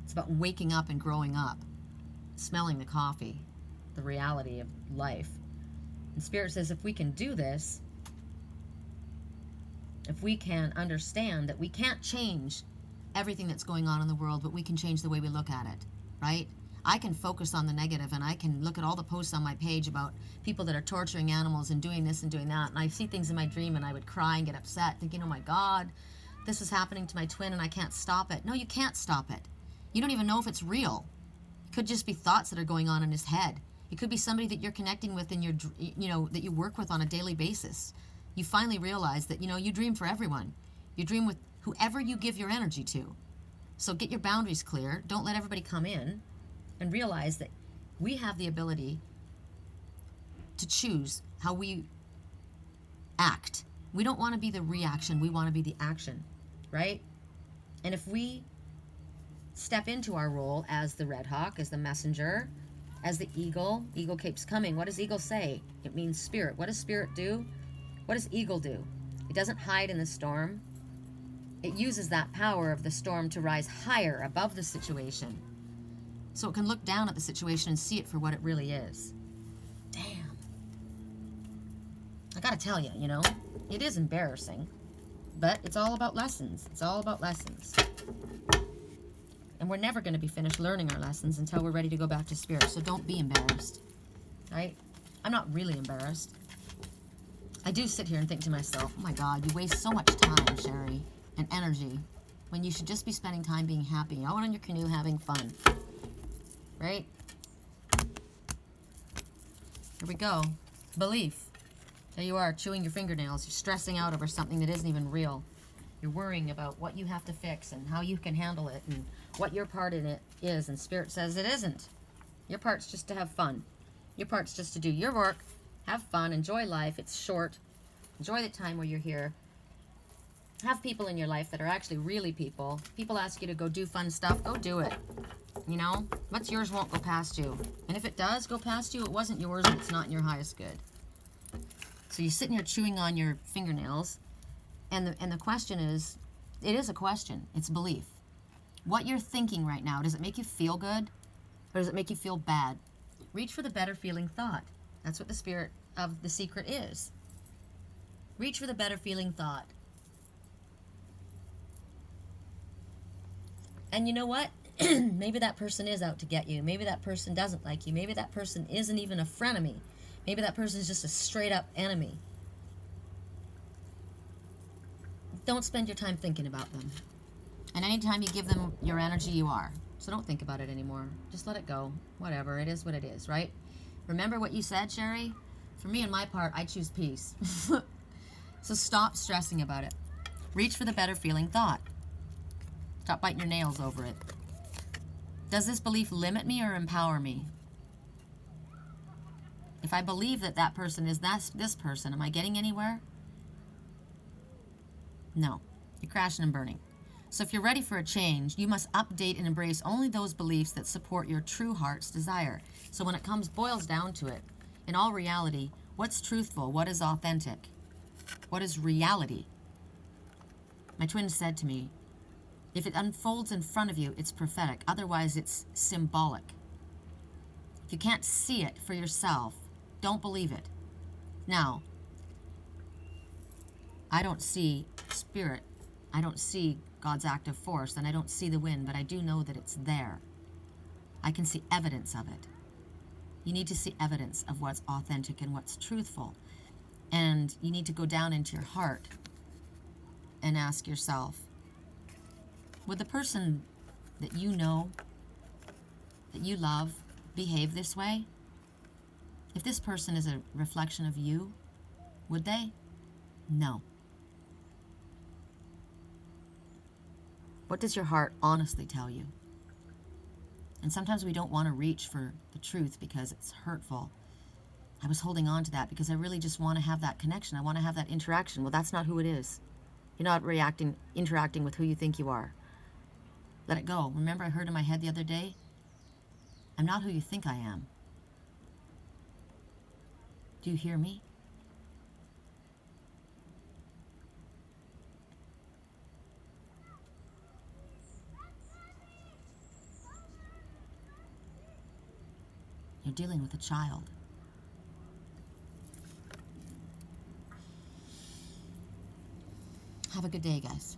It's about waking up and growing up, smelling the coffee, the reality of life. And Spirit says if we can do this, if we can understand that we can't change everything that's going on in the world, but we can change the way we look at it, right? I can focus on the negative, and I can look at all the posts on my page about people that are torturing animals and doing this and doing that, and I see things in my dream and I would cry and get upset thinking, oh my God, this is happening to my twin and I can't stop it. No, you can't stop it. You don't even know if it's real. It could just be thoughts that are going on in his head. It could be somebody that you're connecting with in your, that you work with on a daily basis. You finally realize that, you dream for everyone. You dream with whoever you give your energy to. So get your boundaries clear. Don't let everybody come in, and realize that we have the ability to choose how we act. We don't want to be the reaction. We want to be the action, right? And if we step into our role as the Red Hawk, as the messenger, as the eagle keeps coming. What does eagle say? It means spirit. What does spirit do? What does eagle do? It doesn't hide in the storm. It uses that power of the storm to rise higher above the situation, so it can look down at the situation and see it for what it really is. Damn. I gotta tell you, it is embarrassing, but it's all about lessons. It's all about lessons. And we're never going to be finished learning our lessons until we're ready to go back to spirit. So don't be embarrassed, right? I'm not really embarrassed. I do sit here and think to myself, oh my God, you waste so much time, Sherry, and energy, when you should just be spending time being happy, out on your canoe having fun, right? Here we go. Belief. There you are, chewing your fingernails. You're stressing out over something that isn't even real. You're worrying about what you have to fix and how you can handle it and what your part in it is. And Spirit says it isn't. Your part's just to have fun. Your part's just to do your work, have fun, enjoy life. It's short. Enjoy the time where you're here. Have people in your life that are actually really people. People ask you to go do fun stuff. Go do it. What's yours won't go past you. And if it does go past you, it wasn't yours and it's not in your highest good. So you're sitting here chewing on your fingernails. And the question is, it is a question. It's belief. What you're thinking right now, does it make you feel good or does it make you feel bad? Reach for the better feeling thought. That's what the spirit of the secret is. Reach for the better feeling thought. And you know what? Maybe that person is out to get you. Maybe that person doesn't like you. Maybe that person isn't even a frenemy. Maybe that person is just a straight up enemy. Don't spend your time thinking about them. And anytime you give them your energy, you are. So don't think about it anymore. Just let it go. Whatever. It is what it is, right? Remember what you said, Sherry? For me and my part, I choose peace. So stop stressing about it. Reach for the better feeling thought. Stop biting your nails over it. Does this belief limit me or empower me? If I believe that that person is this person, am I getting anywhere? No. You're crashing and burning. So if you're ready for a change, you must update and embrace only those beliefs that support your true heart's desire. So when it boils down to it, in all reality, what's truthful? What is authentic? What is reality? My twin said to me, if it unfolds in front of you, it's prophetic. Otherwise, it's symbolic. If you can't see it for yourself, don't believe it. Now, I don't see spirit. I don't see God's active force, and I don't see the wind, but I do know that it's there. I can see evidence of it. You need to see evidence of what's authentic and what's truthful. And you need to go down into your heart and ask yourself, would the person that you know, that you love, behave this way? If this person is a reflection of you, would they? No. What does your heart honestly tell you? And sometimes we don't want to reach for the truth because it's hurtful. I was holding on to that because I really just want to have that connection. I want to have that interaction. Well, that's not who it is. You're not interacting with who you think you are. Let it go. Remember I heard in my head the other day, I'm not who you think I am. Do you hear me? You're dealing with a child. Have a good day, guys.